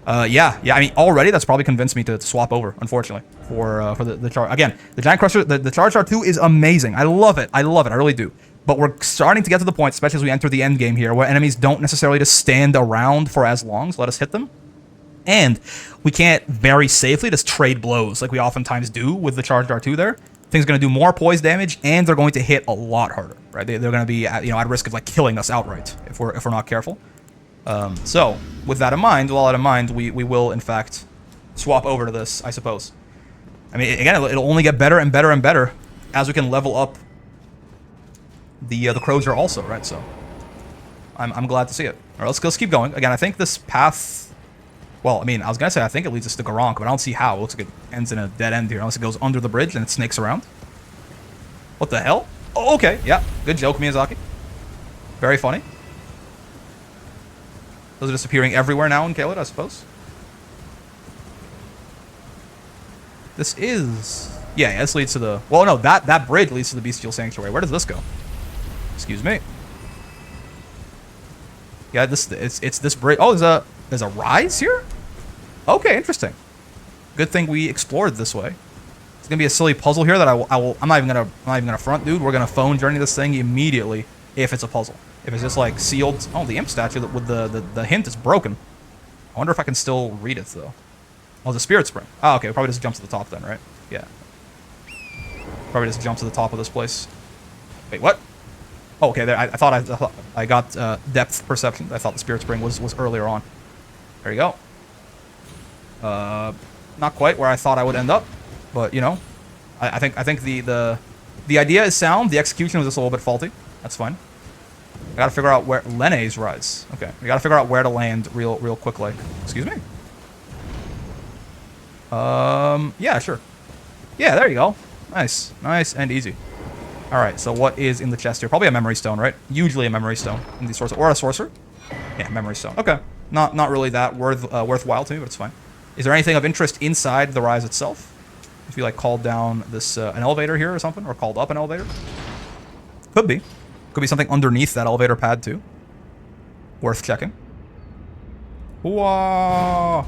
yeah. I mean, already that's probably convinced me to swap over, unfortunately, for the charge. Again, the Giant Crusher, the Charge R2 is amazing. I love it. I really do. But we're starting to get to the point, especially as we enter the end game here, where enemies don't necessarily just stand around for as long, so let us hit them. And we can't very safely just trade blows like we oftentimes do with the charged R2 there. Thing's going to do more poise damage, and they're going to hit a lot harder, right? They're going to be at risk of like killing us outright if we're not careful. So with that in mind, we will in fact swap over to this, I suppose. I mean, again, it'll only get better and better and better as we can level up the Crozier also, right? So I'm glad to see it. All right, let's keep going. Again, I think this path. Well, I mean, I was gonna say I think it leads us to Garank, but I don't see how. It looks like it ends in a dead end here, unless it goes under the bridge and it snakes around. What the hell? Oh, okay, yeah, good joke, Miyazaki. Very funny. Those are disappearing everywhere now in Caelid, I suppose. This is, yeah, this leads to the. Well, no, that bridge leads to the Bestial Sanctuary. Where does this go? Excuse me. Yeah, it's this bridge. Oh, there's a rise here? Okay, interesting. Good thing we explored this way. It's gonna be a silly puzzle here that I'm not even gonna front, dude. We're gonna phone journey this thing immediately if it's a puzzle. If it's just like sealed. Oh, the imp statue with the hint is broken. I wonder if I can still read it though. Oh, the Spirit Spring. Oh, okay. It probably just jumps to the top then, right? Yeah. Probably just jumps to the top of this place. Wait, what? Oh, okay. There. I thought I got depth perception. I thought the Spirit Spring was earlier on. There you go. Not quite where I thought I would end up, but you know, I think the idea is sound. The execution was just a little bit faulty. That's fine. I gotta figure out where Lene's rise. Okay, we gotta figure out where to land real quickly. Excuse me. Yeah, sure. Yeah, there you go. Nice and easy. All right, so what is in the chest here? Probably a memory stone, right? Usually a memory stone in these sorts of, or a sorcerer. Yeah, memory stone. Okay. Not really that worthwhile to me, but it's fine. Is there anything of interest inside the rise itself? If you like called down this an elevator here or something, or called up an elevator? Could be something underneath that elevator pad too. Worth checking. Whoa!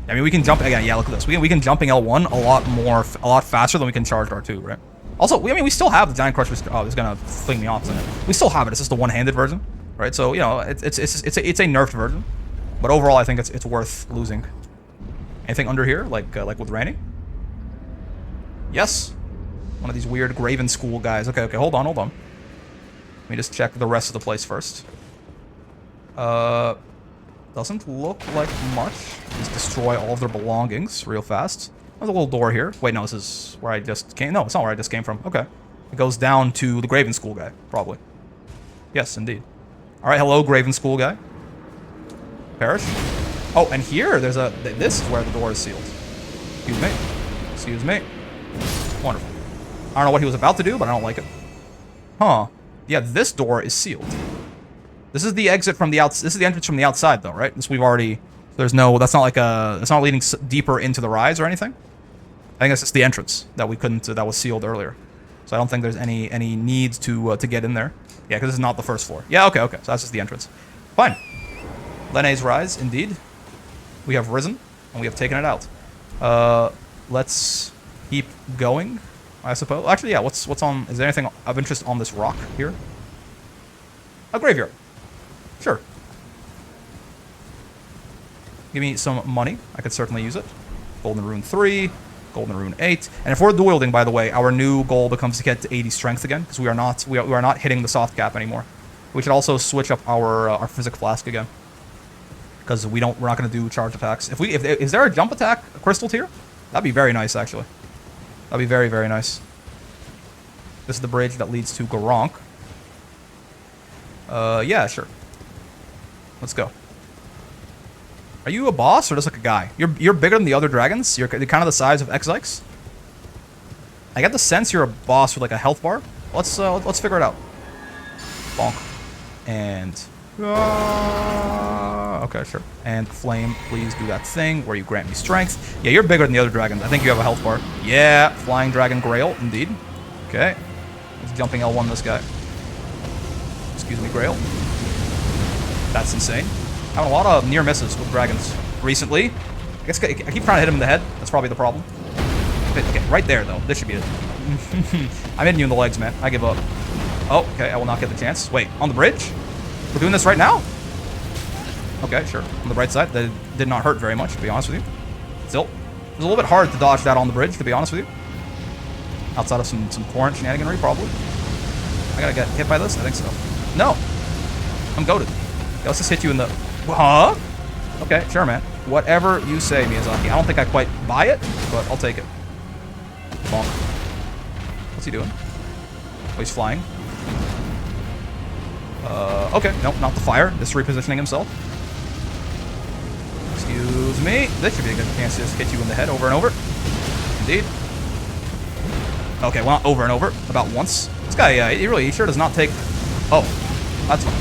I mean, we can jump again. Yeah, look at this. We can jumping L1 a lot faster than we can charge R2, right? Also, I mean, we still have the Giant Crusher. Oh, it's gonna fling me off, isn't it? We still have it. It's just the one-handed version. Right, so you know it's a nerfed version, but overall I think it's worth losing. Anything under here, like with Ranny? Yes. One of these weird Graven School guys. Okay, hold on. Let me just check the rest of the place first. Doesn't look like much. Just destroy all of their belongings real fast. There's a little door here. Wait, no, this is where I just came. No, it's not where I just came from. Okay. It goes down to the Graven School guy, probably. Yes, indeed. All right, hello, Graven School guy. Perish. Oh, and here, there's a... This is where the door is sealed. Excuse me. Wonderful. I don't know what he was about to do, but I don't like it. Huh. Yeah, this door is sealed. This is the exit from the outside. This is the entrance from the outside, though, right? This we've already... There's no... That's not like a... It's not leading deeper into the rise or anything. I think that's just the entrance that we couldn't... that was sealed earlier. So I don't think there's any need to get in there. Yeah, because this is not the first floor. Yeah, okay. So that's just the entrance. Fine. Lene's rise, indeed. We have risen, and we have taken it out. Let's keep going, I suppose. Actually, yeah, what's on... Is there anything of interest on this rock here? A graveyard. Sure. Give me some money. I could certainly use it. Golden Rune 3, Golden Rune 8. And if we're dual-wielding, by the way, our new goal becomes to get to 80 strength again, because we are not hitting the soft cap anymore. We should also switch up our physic flask again, because we're not going to do charge attacks. Is there a jump attack crystal tier? That'd be very nice, actually. That'd be very, very nice. This is the bridge that leads to Goronk. Yeah, sure. Let's go. Are you a boss or just like a guy? You're bigger than the other dragons? You're kind of the size of Exyx? I get the sense you're a boss with like a health bar. Let's figure it out. Bonk. And... okay, sure. And Flame, please do that thing where you grant me strength. Yeah, you're bigger than the other dragons. I think you have a health bar. Yeah, Flying Dragon Grail, indeed. Okay. Let's jumping L1 this guy. Excuse me, Grail. That's insane. Having a lot of near misses with dragons recently. I guess I keep trying to hit him in the head. That's probably the problem. Okay, right there, though. This should be it. I'm hitting you in the legs, man. I give up. Oh, okay. I will not get the chance. Wait, on the bridge? We're doing this right now? Okay, sure. On the right side. That did not hurt very much, to be honest with you. Still, it was a little bit hard to dodge that on the bridge, to be honest with you. Outside of some torrent shenaniganry, probably. I gotta get hit by this? I think so. No. I'm goated. Okay, let's just hit you in the... Huh? Okay, sure, man. Whatever you say, Miyazaki. I don't think I quite buy it, but I'll take it. Bonk. What's he doing? Oh, he's flying. Okay. Nope, not the fire. Just repositioning himself. Excuse me. This should be a good chance to just hit you in the head over and over. Indeed. Okay, well, not over and over. About once. This guy, he sure does not take... Oh, that's fine.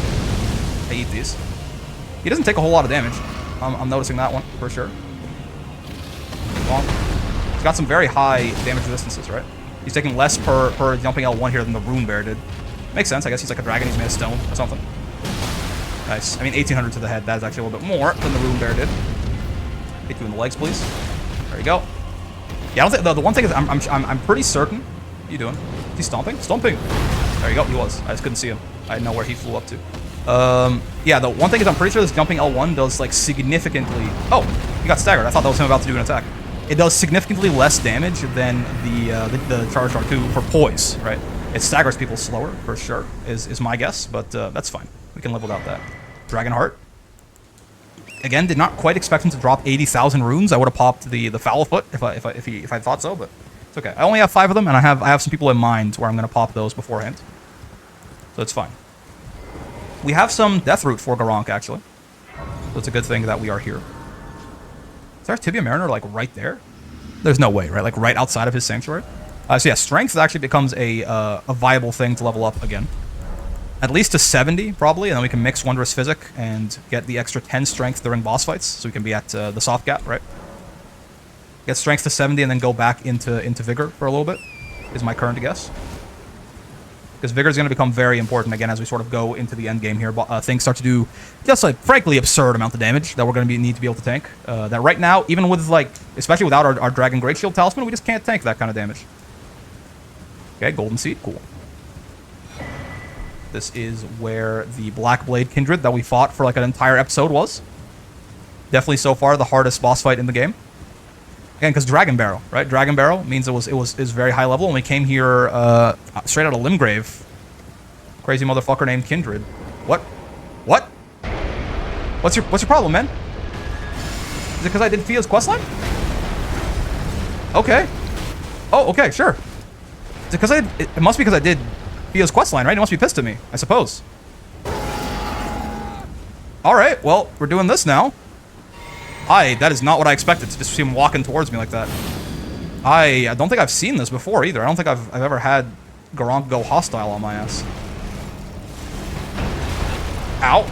I eat these. He doesn't take a whole lot of damage. I'm noticing that one, for sure. Well, he's got some very high damage resistances, right? He's taking less per jumping L1 here than the Rune Bear did. Makes sense. I guess he's like a dragon. He's made of stone or something. Nice. I mean, 1800 to the head. That is actually a little bit more than the Rune Bear did. Hit you in the legs, please. There you go. Yeah, I don't think the one thing is I'm pretty certain. What are you doing? Is he stomping? Stomping. There you go. He was. I just couldn't see him. I didn't know where he flew up to. Yeah, the one thing is I'm pretty sure this jumping L1 does like significantly... Oh, he got staggered. I thought that was him about to do an attack. It does significantly less damage than the Charge R2 for poise, right? It staggers people slower, for sure, is my guess, but that's fine. We can live without that. Dragonheart. Again, did not quite expect him to drop 80,000 runes. I would have popped the Foul Foot if I thought so, but it's okay. I only have 5 of them, and I have some people in mind where I'm going to pop those beforehand. So it's fine. We have some Death Root for Goronk, actually. So it's a good thing that we are here. Is there a Tibia Mariner, like, right there? There's no way, right? Like, right outside of his Sanctuary? So yeah, Strength actually becomes a viable thing to level up again. At least to 70, probably, and then we can mix Wondrous Physic and get the extra 10 Strength during boss fights, so we can be at the soft gap, right? Get Strength to 70 and then go back into Vigor for a little bit, is my current guess. Because Vigor is going to become very important again as we sort of go into the end game here. Things start to do just a frankly absurd amount of damage that we're going to need to be able to tank. That right now, even with like, especially without our Dragon Great Shield Talisman, we just can't tank that kind of damage. Okay, Golden Seed, cool. This is where the Black Blade Kindred that we fought for like an entire episode was. Definitely so far the hardest boss fight in the game. Again, because Dragonbarrow, right? Dragonbarrow means it was very high level, and we came here straight out of Limgrave. Crazy motherfucker named Kindred. What? What? What's your problem, man? Is it because I did Fia's questline? Okay. Oh, okay, sure. Is it because it must be because I did Fia's questline, right? He must be pissed at me, I suppose. All right, well, we're doing this now. That is not what I expected, to just see him walking towards me like that. I don't think I've seen this before either. I don't think I've ever had Gronk go hostile on my ass. Ow.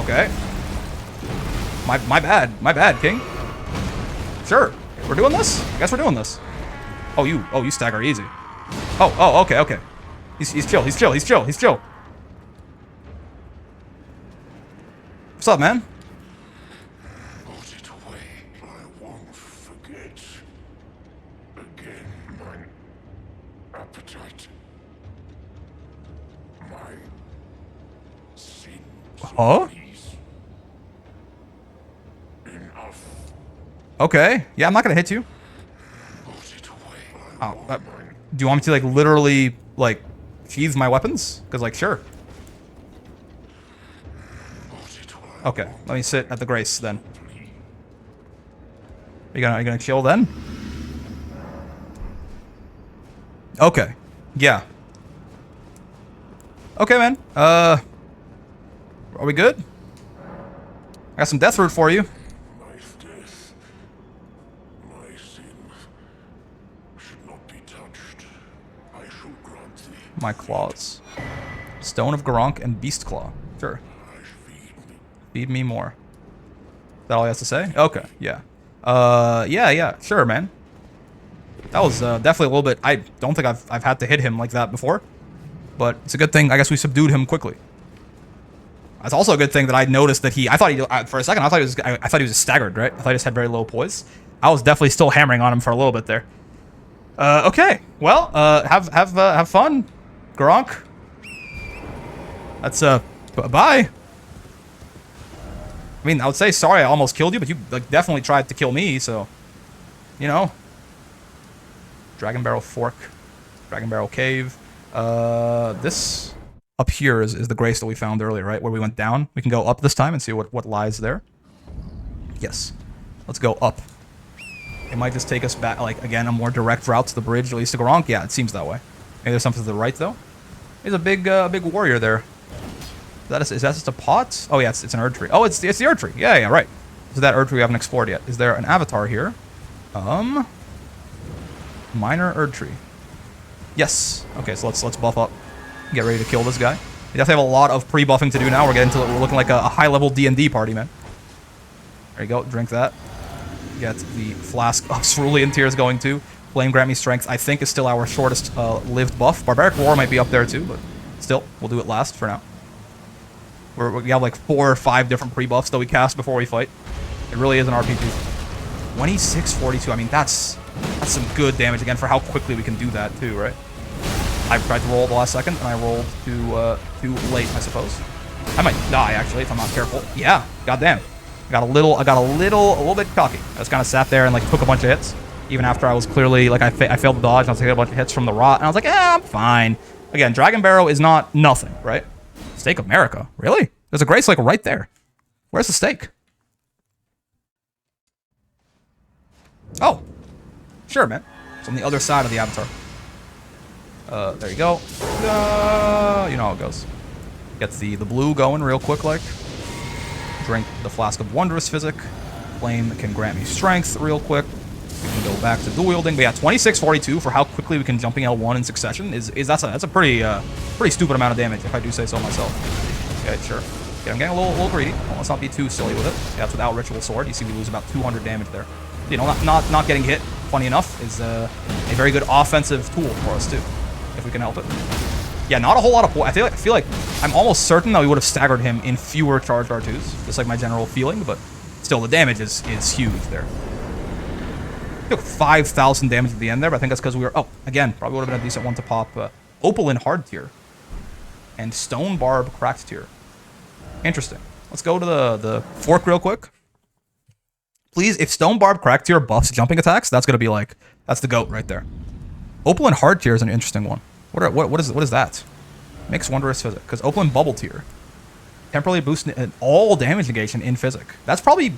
Okay. My bad, King. Sure. We're doing this? I guess we're doing this. Oh, you stagger easy. Oh, okay. He's chill. What's up, man? Put it away. I won't forget. Again, my appetite. My sins. Huh? Enough. Okay. Yeah, I'm not gonna hit you. Put it away. Oh, do you want me to, like, literally, like, sheathe my weapons? Because, like, sure. Okay, let me sit at the Grace, then. Are you gonna chill, then? Okay. Yeah. Okay, man. Are we good? I got some death root for you. My death. My sin should not be touched. I shall grant thee. My claws. Stone of Gronk and Beast Claw. Sure. Feed me more. Is that all he has to say? Okay, yeah. Yeah, sure, man. That was definitely a little bit... I don't think I've had to hit him like that before. But it's a good thing, I guess we subdued him quickly. It's also a good thing that I noticed that I thought he... for a second, I thought he was staggered, right? I thought he just had very low poise. I was definitely still hammering on him for a little bit there. Okay. Well, have fun, Gronk. That's, bye. I mean, I would say sorry I almost killed you, but you, like, definitely tried to kill me, so... You know. Dragonbarrow Fork. Dragonbarrow Cave. This up here is the Grace that we found earlier, right? Where we went down. We can go up this time and see what lies there. Yes. Let's go up. It might just take us back, like, again, a more direct route to the bridge, at least to Gronk. Yeah, it seems that way. Maybe there's something to the right, though. There's a big warrior there. Is that just a pot? Oh, yeah, it's an Erdtree. Oh, it's the Erdtree. Yeah, right. So that Erdtree we haven't explored yet. Is there an avatar here? Minor Erdtree. Yes. Okay, so let's buff up. Get ready to kill this guy. We definitely have a lot of pre-buffing to do now. We're looking like a high-level D&D party, man. There you go. Drink that. Get the flask of Cerulean Tears going too. Flame grant me strength. I think is still our shortest lived buff. Barbaric Roar might be up there too, but still, we'll do it last for now. We have like 4 or 5 different pre-buffs that we cast before we fight. It really is an RPG. 2642. I mean, that's some good damage again for how quickly we can do that too, right? I tried to roll the last second and I rolled too late, I suppose. I might die actually if I'm not careful. Yeah, goddamn. I got a little bit cocky. I just kind of sat there and like took a bunch of hits, even after I was clearly like I failed the dodge and I was taking a bunch of hits from the rot, and I was like, I'm fine. Again, Dragonbarrow is not nothing, right? Stake of America. Really? There's a Grace like right there. Where's the stake? Oh. Sure, man. It's on the other side of the avatar. There you go. You know how it goes. Gets the blue going real quick like. Drink the Flask of Wondrous Physic. Flame can grant me strength real quick. We can go back to dual-wielding. But yeah, 2642 for how quickly we can jumping L1 in succession that's a pretty stupid amount of damage if I do say so myself. Okay, sure. Okay, I'm getting a little greedy. Well, let's not be too silly with it. Yeah, that's without Ritual Sword. You see we lose about 200 damage there. You know, not getting hit, funny enough, is a very good offensive tool for us too, if we can help it. Yeah, not a whole lot of points. I feel like I'm almost certain that we would have staggered him in fewer charged R2s, just like my general feeling, but still the damage is huge there. Took 5,000 damage at the end there, but I think that's because we were... Oh, again, probably would have been a decent one to pop. Opaline Hard Tier. And Stone Barb Cracked Tier. Interesting. Let's go to the fork real quick. Please, if Stone Barb Crack Tier buffs jumping attacks, that's gonna be like, that's the GOAT right there. Opaline Hard Tier is an interesting one. What is that? Makes wondrous physic. Because Opaline Bubble Tier. Temporarily boost all damage negation in physic. That's probably,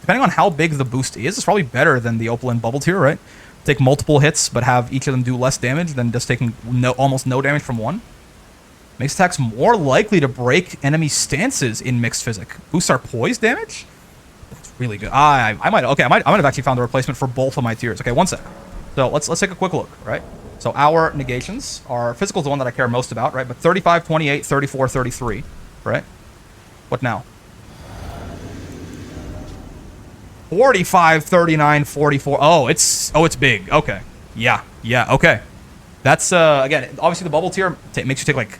depending on how big the boost is, it's probably better than the Opaline Bubble Tier, right? Take multiple hits, but have each of them do less damage than just taking almost no damage from one. Makes attacks more likely to break enemy stances in mixed physic. Boosts our poise damage? That's really good. I might have actually found a replacement for both of my tiers. Okay, one sec. So let's take a quick look, right? So our negations are, physical is the one that I care most about, right? But 35, 28, 34, 33, right? What now? 45, 39, 44. Oh, it's big. Okay. Yeah, okay. That's, again, obviously the bubble tier makes you take like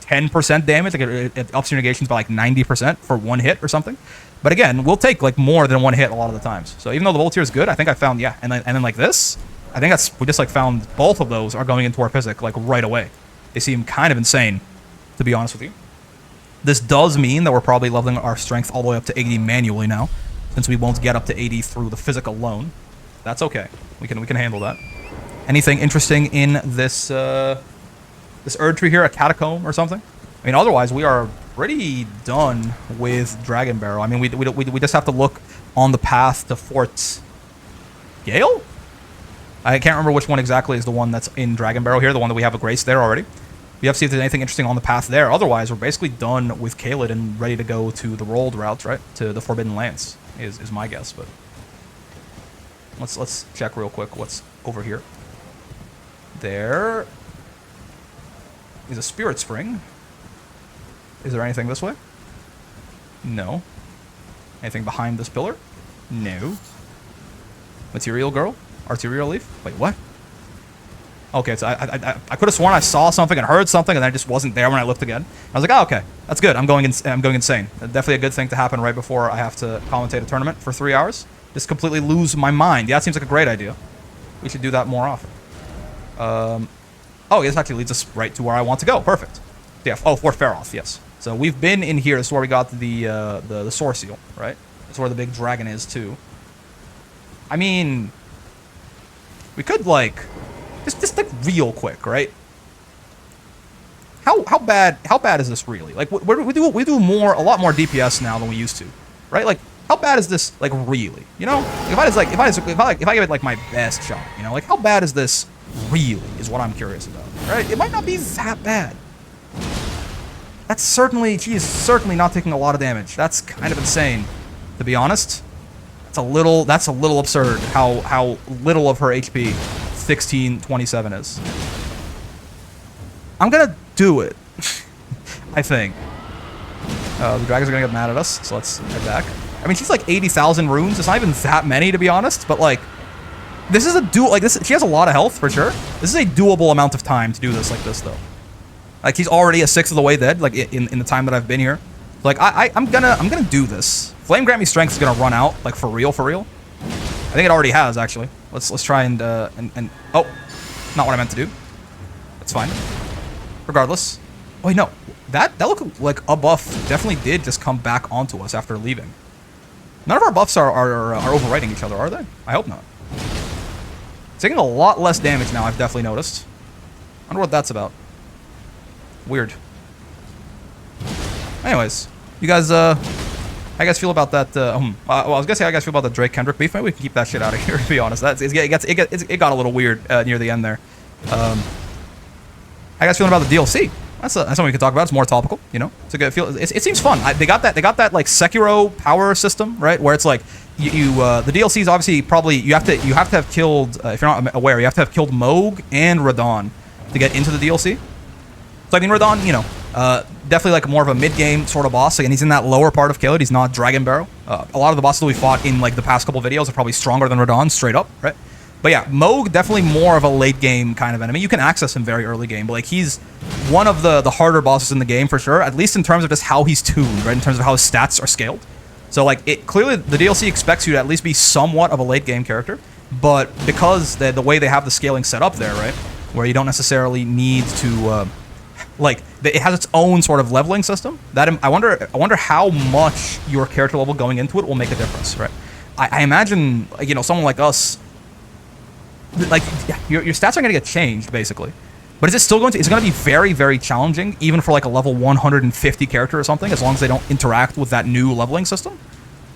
10% damage. Like it ups your negations by like 90% for one hit or something. But again, we'll take like more than one hit a lot of the times. So even though the bubble tier is good, I think I found, yeah. And then like this, I think we just like found both of those are going into our physic like right away. They seem kind of insane, to be honest with you. This does mean that we're probably leveling our strength all the way up to 80 manually now, since we won't get up to 80 through the physic alone. That's okay. We can handle that. Anything interesting in this this Erdtree here, a catacomb or something? I mean, otherwise we are pretty done with Dragonbarrow. I mean, we just have to look on the path to Fort Gale? I can't remember which one exactly is the one that's in Dragonbarrow here, the one that we have a grace there already. We have to see if there's anything interesting on the path there. Otherwise, we're basically done with Caelid and ready to go to the rolled route, right? To the Forbidden Lands, is my guess, but let's check real quick what's over here. There is a Spirit Spring. Is there anything this way? No. Anything behind this pillar? No. Material Girl? Arterial Leaf? Wait, what? Okay, so I could have sworn I saw something and heard something, and then it just wasn't there when I looked again. I was like, oh, okay, that's good. I'm going insane. Definitely a good thing to happen right before I have to commentate a tournament for 3 hours. Just completely lose my mind. Yeah, it seems like a great idea. We should do that more often. Oh, this actually leads us right to where I want to go. Perfect. Yeah. Oh, Fort Feroth. Yes. So we've been in here. This is where we got the Soar Seal, right? That's where the big dragon is too. I mean, we could like just like real quick, right? How bad is this really? Like we do a lot more DPS now than we used to, right? Like how bad is this like really? You know, if I give it like my best shot, you know, like how bad is this really is what I'm curious about, right? It might not be that bad. She is certainly not taking a lot of damage. That's kind of insane, to be honest. That's a little absurd how little of her HP 1627 is. I'm gonna do it. I think. The dragons are gonna get mad at us, so let's head back. I mean, she's like 80,000 runes. It's not even that many, to be honest, but like, this is a she has a lot of health for sure. This is a doable amount of time to do this like this though. Like he's already a sixth of the way dead, like in the time that I've been here. Like I'm gonna do this. Flame Grant Me Strength is gonna run out, like for real. I think it already has actually. Let's try and oh, not what I meant to do. That's fine. Regardless. Oh wait, no. That looked like a buff definitely did just come back onto us after leaving. None of our buffs are overwriting each other, are they? I hope not. It's taking a lot less damage now, I've definitely noticed. I wonder what that's about. Weird. Anyways, you guys, how you guys feel about that? Well, I was gonna say how you guys feel about the Drake Kendrick beef. Maybe we can keep that shit out of here, to be honest. It got a little weird near the end there. How you guys feeling about the DLC? That's something we can talk about. It's more topical, you know. It's a good feel. It seems fun. They got that like Sekiro power system, right? Where it's like the DLC is obviously probably you have to have killed if you're not aware, you have to have killed Moog and Radahn to get into the DLC. So I mean, Radahn, you know, definitely like more of a mid-game sort of boss. Like, and he's in that lower part of Caelid. He's not Dragonbarrow. A lot of the bosses that we fought in like the past couple videos are probably stronger than Radahn, straight up, right? But yeah, Moog definitely more of a late game kind of enemy. You can access him very early game, but like he's one of the harder bosses in the game for sure. At least in terms of just how he's tuned, right? In terms of how his stats are scaled. So like it clearly the DLC expects you to at least be somewhat of a late game character, but because the way they have the scaling set up there, right, where you don't necessarily need to like it has its own sort of leveling system. That I wonder how much your character level going into it will make a difference, right? I imagine, you know, someone like us, like your stats are going to get changed basically, but is it still going to? It's going to be very, very challenging, even for like a level 150 character or something, as long as they don't interact with that new leveling system.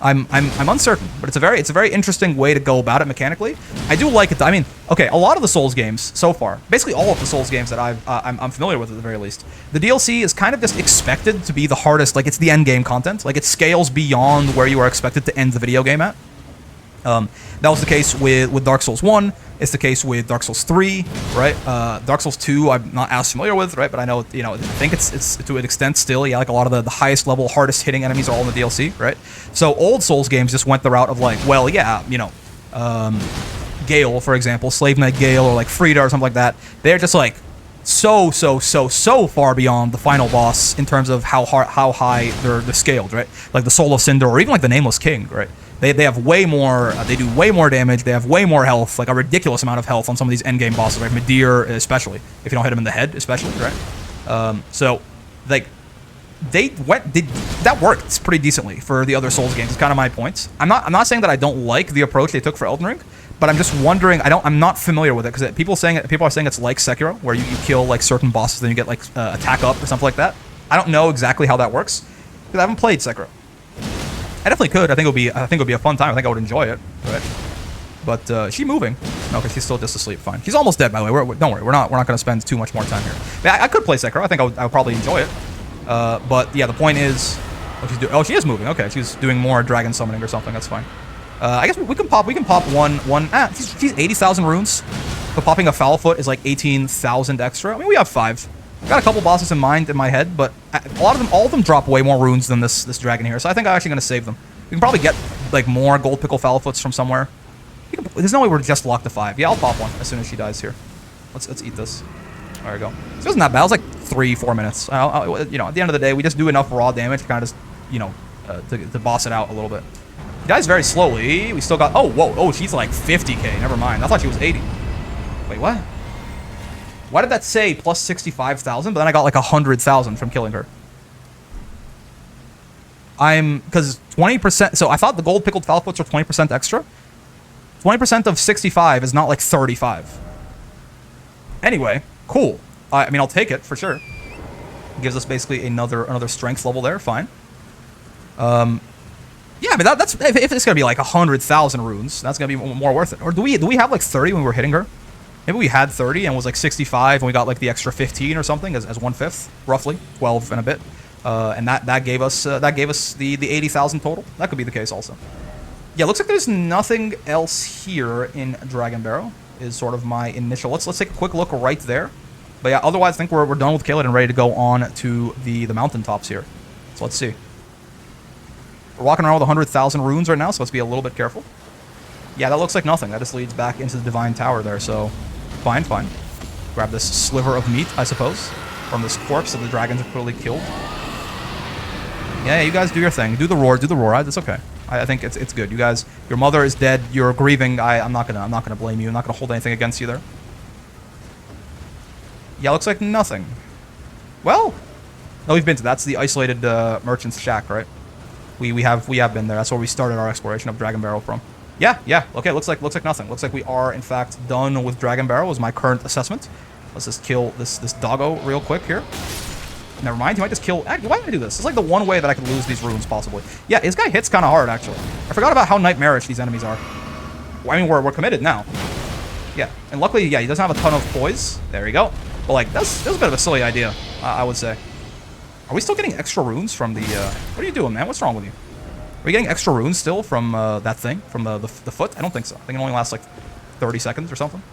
I'm uncertain, but it's a very interesting way to go about it mechanically. I do like it. I mean, okay, a lot of the Souls games so far, basically all of the Souls games that I'm familiar with at the very least, the DLC is kind of just expected to be the hardest. Like, it's the end game content. Like, it scales beyond where you are expected to end the video game at. That was the case with Dark Souls 1. It's the case with Dark Souls 3, right? Dark Souls 2, I'm not as familiar with, right? But I know, you know, I think it's to an extent still, yeah, like a lot of the highest level, hardest hitting enemies are all in the DLC, right? So old Souls games just went the route of like, well, yeah, you know, Gale, for example, Slave Knight Gale, or like Frida or something like that. They're just like so far beyond the final boss in terms of how high they're scaled, right? Like the Soul of Cinder, or even like the Nameless King, right? They have way more, they do way more damage, they have way more health, like a ridiculous amount of health on some of these endgame bosses, right? Medir especially, if you don't hit him in the head, especially, right? So, like, that worked pretty decently for the other Souls games, is kind of my point. I'm not saying that I don't like the approach they took for Elden Ring, but I'm just wondering, I'm not familiar with it, because people are saying it's like Sekiro, where you kill, like, certain bosses, then you get, like, attack up or something like that. I don't know exactly how that works, because I haven't played Sekiro. I definitely could. I think it would be a fun time. I think I would enjoy it. Right? But is she moving? No, okay, she's still just asleep. Fine. She's almost dead, by the way. Don't worry. We're not going to spend too much more time here. I could play Sekiro. I think I would probably enjoy it. But yeah, the point is, she is moving. Okay, she's doing more dragon summoning or something. That's fine. I guess we can pop one. She's 80,000 runes. But popping a foul foot is like 18,000 extra. I mean, we have 5. Got a couple bosses in mind in my head, but all of them drop way more runes than this dragon here. So I think I'm actually going to save them. We can probably get like more gold pickle foulfoots from somewhere. There's no way we're just locked to 5. Yeah, I'll pop one as soon as she dies here. Let's eat this. There we go. This wasn't that bad. It was like 3-4 minutes. You know, at the end of the day, we just do enough raw damage to kind of just, you know, to boss it out a little bit. He dies very slowly. We still got. Oh, whoa. Oh, she's like 50k. Never mind. I thought she was 80. Wait, what? Why did that say plus 65,000, but then I got like 100,000 from killing her? Because 20%, so I thought the gold pickled foulfoots were 20% extra. 20% of 65 is not like 35. Anyway, cool. I mean, I'll take it for sure. Gives us basically another strength level there, fine. Yeah, I mean, that's, if it's gonna be like 100,000 runes, that's gonna be more worth it. Or do we have like 30 when we were hitting her? Maybe we had 30 and was like 65 and we got like the extra 15 or something as 1/5, roughly 12 and a bit, and that gave us the 80,000 total. That could be the case also. Yeah, looks like there's nothing else here in Dragonbarrow. Is sort of my initial. Let's take a quick look right there. But yeah, otherwise I think we're done with Caelid and ready to go on to the mountaintops here. So let's see. We're walking around with 100,000 runes right now, so let's be a little bit careful. Yeah, that looks like nothing. That just leads back into the Divine Tower there, so fine. Grab this sliver of meat, I suppose, from this corpse that the dragons have clearly killed. Yeah, you guys do your thing. Do the roar. It's okay. I think it's good. You guys, your mother is dead. You're grieving. I'm not gonna blame you. I'm not gonna hold anything against you there. Yeah, looks like nothing. Well, no, we've been to. That's the isolated merchant's shack, right? We have been there. That's where we started our exploration of Dragonbarrow from. Yeah. Okay, looks like nothing. Looks like we are in fact done with Dragonbarrow. Is my current assessment. Let's just kill this doggo real quick here. Never mind. He might just kill. Why did I do this? It's like the one way that I could lose these runes possibly. Yeah, this guy hits kind of hard actually. I forgot about how nightmarish these enemies are. Well, I mean, we're committed now. Yeah, and luckily, yeah, he doesn't have a ton of poise. There you go. But like, that's a bit of a silly idea, I would say. Are we still getting extra runes from the? What are you doing, man? What's wrong with you? Are we getting extra runes still from that thing, from the foot? I don't think so. I think it only lasts like 30 seconds or something.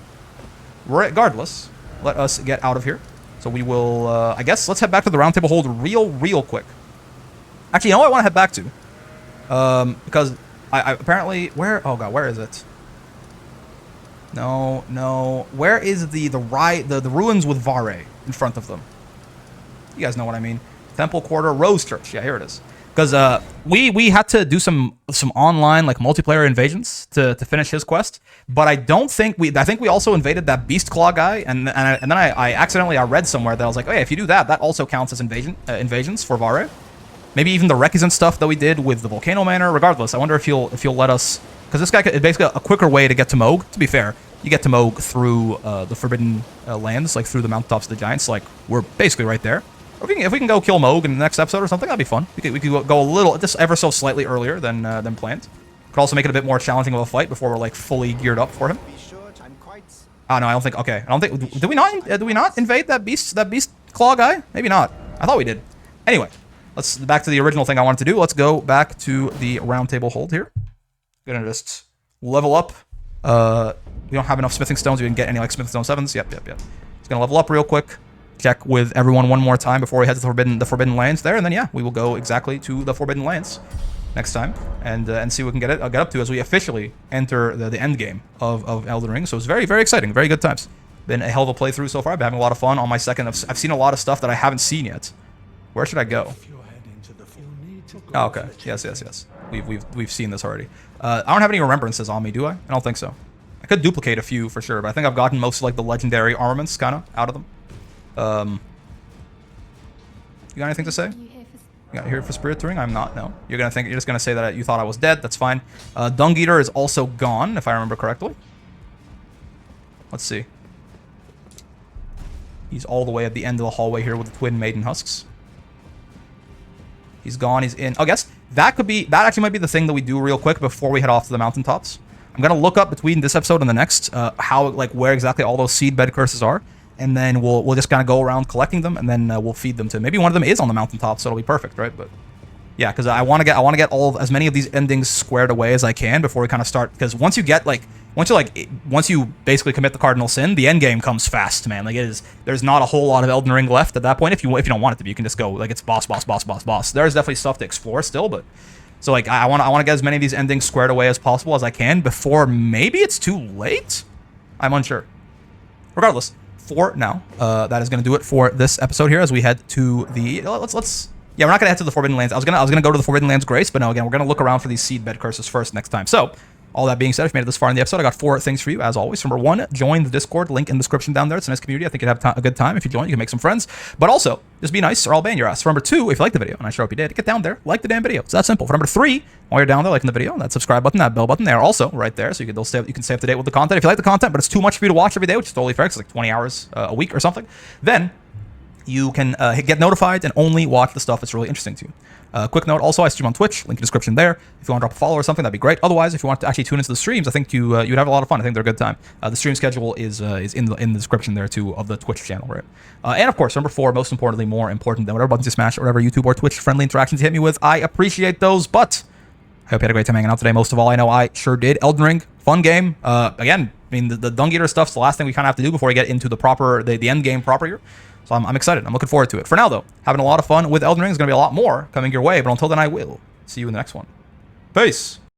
Regardless, let us get out of here. So we will, I guess, let's head back to the Round Table Hold real quick. Actually, you know what I want to head back to? Because I apparently, oh god, where is it? No. Where is the ruins with Vare in front of them? You guys know what I mean. Temple Quarter, Rose Church. Yeah, here it is. Because we had to do some online like multiplayer invasions to finish his quest, but I think we also invaded that beast claw guy, and then I accidentally read somewhere that I was like, oh yeah, if you do that also counts as invasions for Vare. Maybe even the Recusant stuff that we did with the Volcano Manor. Regardless, I wonder if he'll let us, because this guy is basically a quicker way to get to Moog. To be fair, you get to Moog through the Forbidden Lands, like through the mountaintops of the Giants. Like we're basically right there. If we can go kill Moog in the next episode or something, that'd be fun. We could go a little, just ever so slightly earlier than planned. Could also make it a bit more challenging of a fight before we're like fully geared up for him. Oh no, I don't think. Okay, I don't think. Did we not invade that beast claw guy? Maybe not. I thought we did. Anyway, let's back to the original thing I wanted to do. Let's go back to the round table hold here. Gonna just level up. We don't have enough smithing stones. We didn't get any like smithing stone 7s. Yep. Just gonna level up real quick. Check with everyone one more time before we head to the Forbidden Lands there, and then yeah, we will go exactly to the Forbidden Lands next time and see what we can get up to as we officially enter the end game of Elden Ring. So it's very, very exciting, very good times. Been a hell of a playthrough so far. I've been having a lot of fun on my second. I've seen a lot of stuff that I haven't seen yet. Where should I go? Oh, okay. Yes. We've seen this already. I don't have any remembrances on me, do I? I don't think so. I could duplicate a few for sure, but I think I've gotten most of like the legendary armaments kind of out of them. You got anything to say? You got here for spirit touring? I'm not. No. You're just gonna say that you thought I was dead. That's fine. Dung Eater is also gone, if I remember correctly. Let's see. He's all the way at the end of the hallway here with the twin maiden husks. He's gone. He's in. I guess that actually might be the thing that we do real quick before we head off to the mountaintops. I'm gonna look up between this episode and the next where exactly all those seed bed curses are. And then we'll just kind of go around collecting them, and then we'll feed them to. Maybe one of them is on the mountaintop, so it'll be perfect, right? But yeah, because I want to get as many of these endings squared away as I can before we kind of start. Because once you basically commit the cardinal sin, the end game comes fast, man. Like there's not a whole lot of Elden Ring left at that point. If you don't want it to be, you can just go like it's boss. There's definitely stuff to explore still, but so like I want to get as many of these endings squared away as possible as I can before maybe it's too late. I'm unsure. Regardless. For now, that is going to do it for this episode here as we head to the we're not going to head to the Forbidden Lands. I was gonna go to the Forbidden Lands Grace, but no, again, we're going to look around for these seed bed curses first next time. So all that being said, if you made it this far in the episode, I got 4 things for you as always. Number 1, join the Discord, link in the description down there. It's a nice community. I think you'd have a good time if you join. You can make some friends, but also just be nice or I'll ban your ass. For number 2, if you like the video, and I sure hope you did, get down there, like the damn video. It's that simple. For number 3, while you're down there liking the video, that subscribe button, that bell button, they are also right there, so you can stay up to date with the content. If you like the content, but it's too much for you to watch every day, which is totally fair, it's like 20 hours a week or something, then you can get notified and only watch the stuff that's really interesting to you. Quick note, also, I stream on Twitch, link in the description there. If you want to drop a follow or something, that'd be great. Otherwise, if you want to actually tune into the streams, I think you'd have a lot of fun. I think they're a good time. The stream schedule is in the description there, too, of the Twitch channel, right? And, of course, number 4, most importantly, more important than whatever buttons you smash or whatever YouTube or Twitch-friendly interactions you hit me with, I appreciate those, but I hope you had a great time hanging out today. Most of all, I know I sure did. Elden Ring, fun game. Again, I mean, the Dung Eater stuff's the last thing we kind of have to do before we get into the end game proper here. So I'm excited. I'm looking forward to it. For now, though, having a lot of fun with Elden Ring. There's going to be a lot more coming your way. But until then, I will see you in the next one. Peace.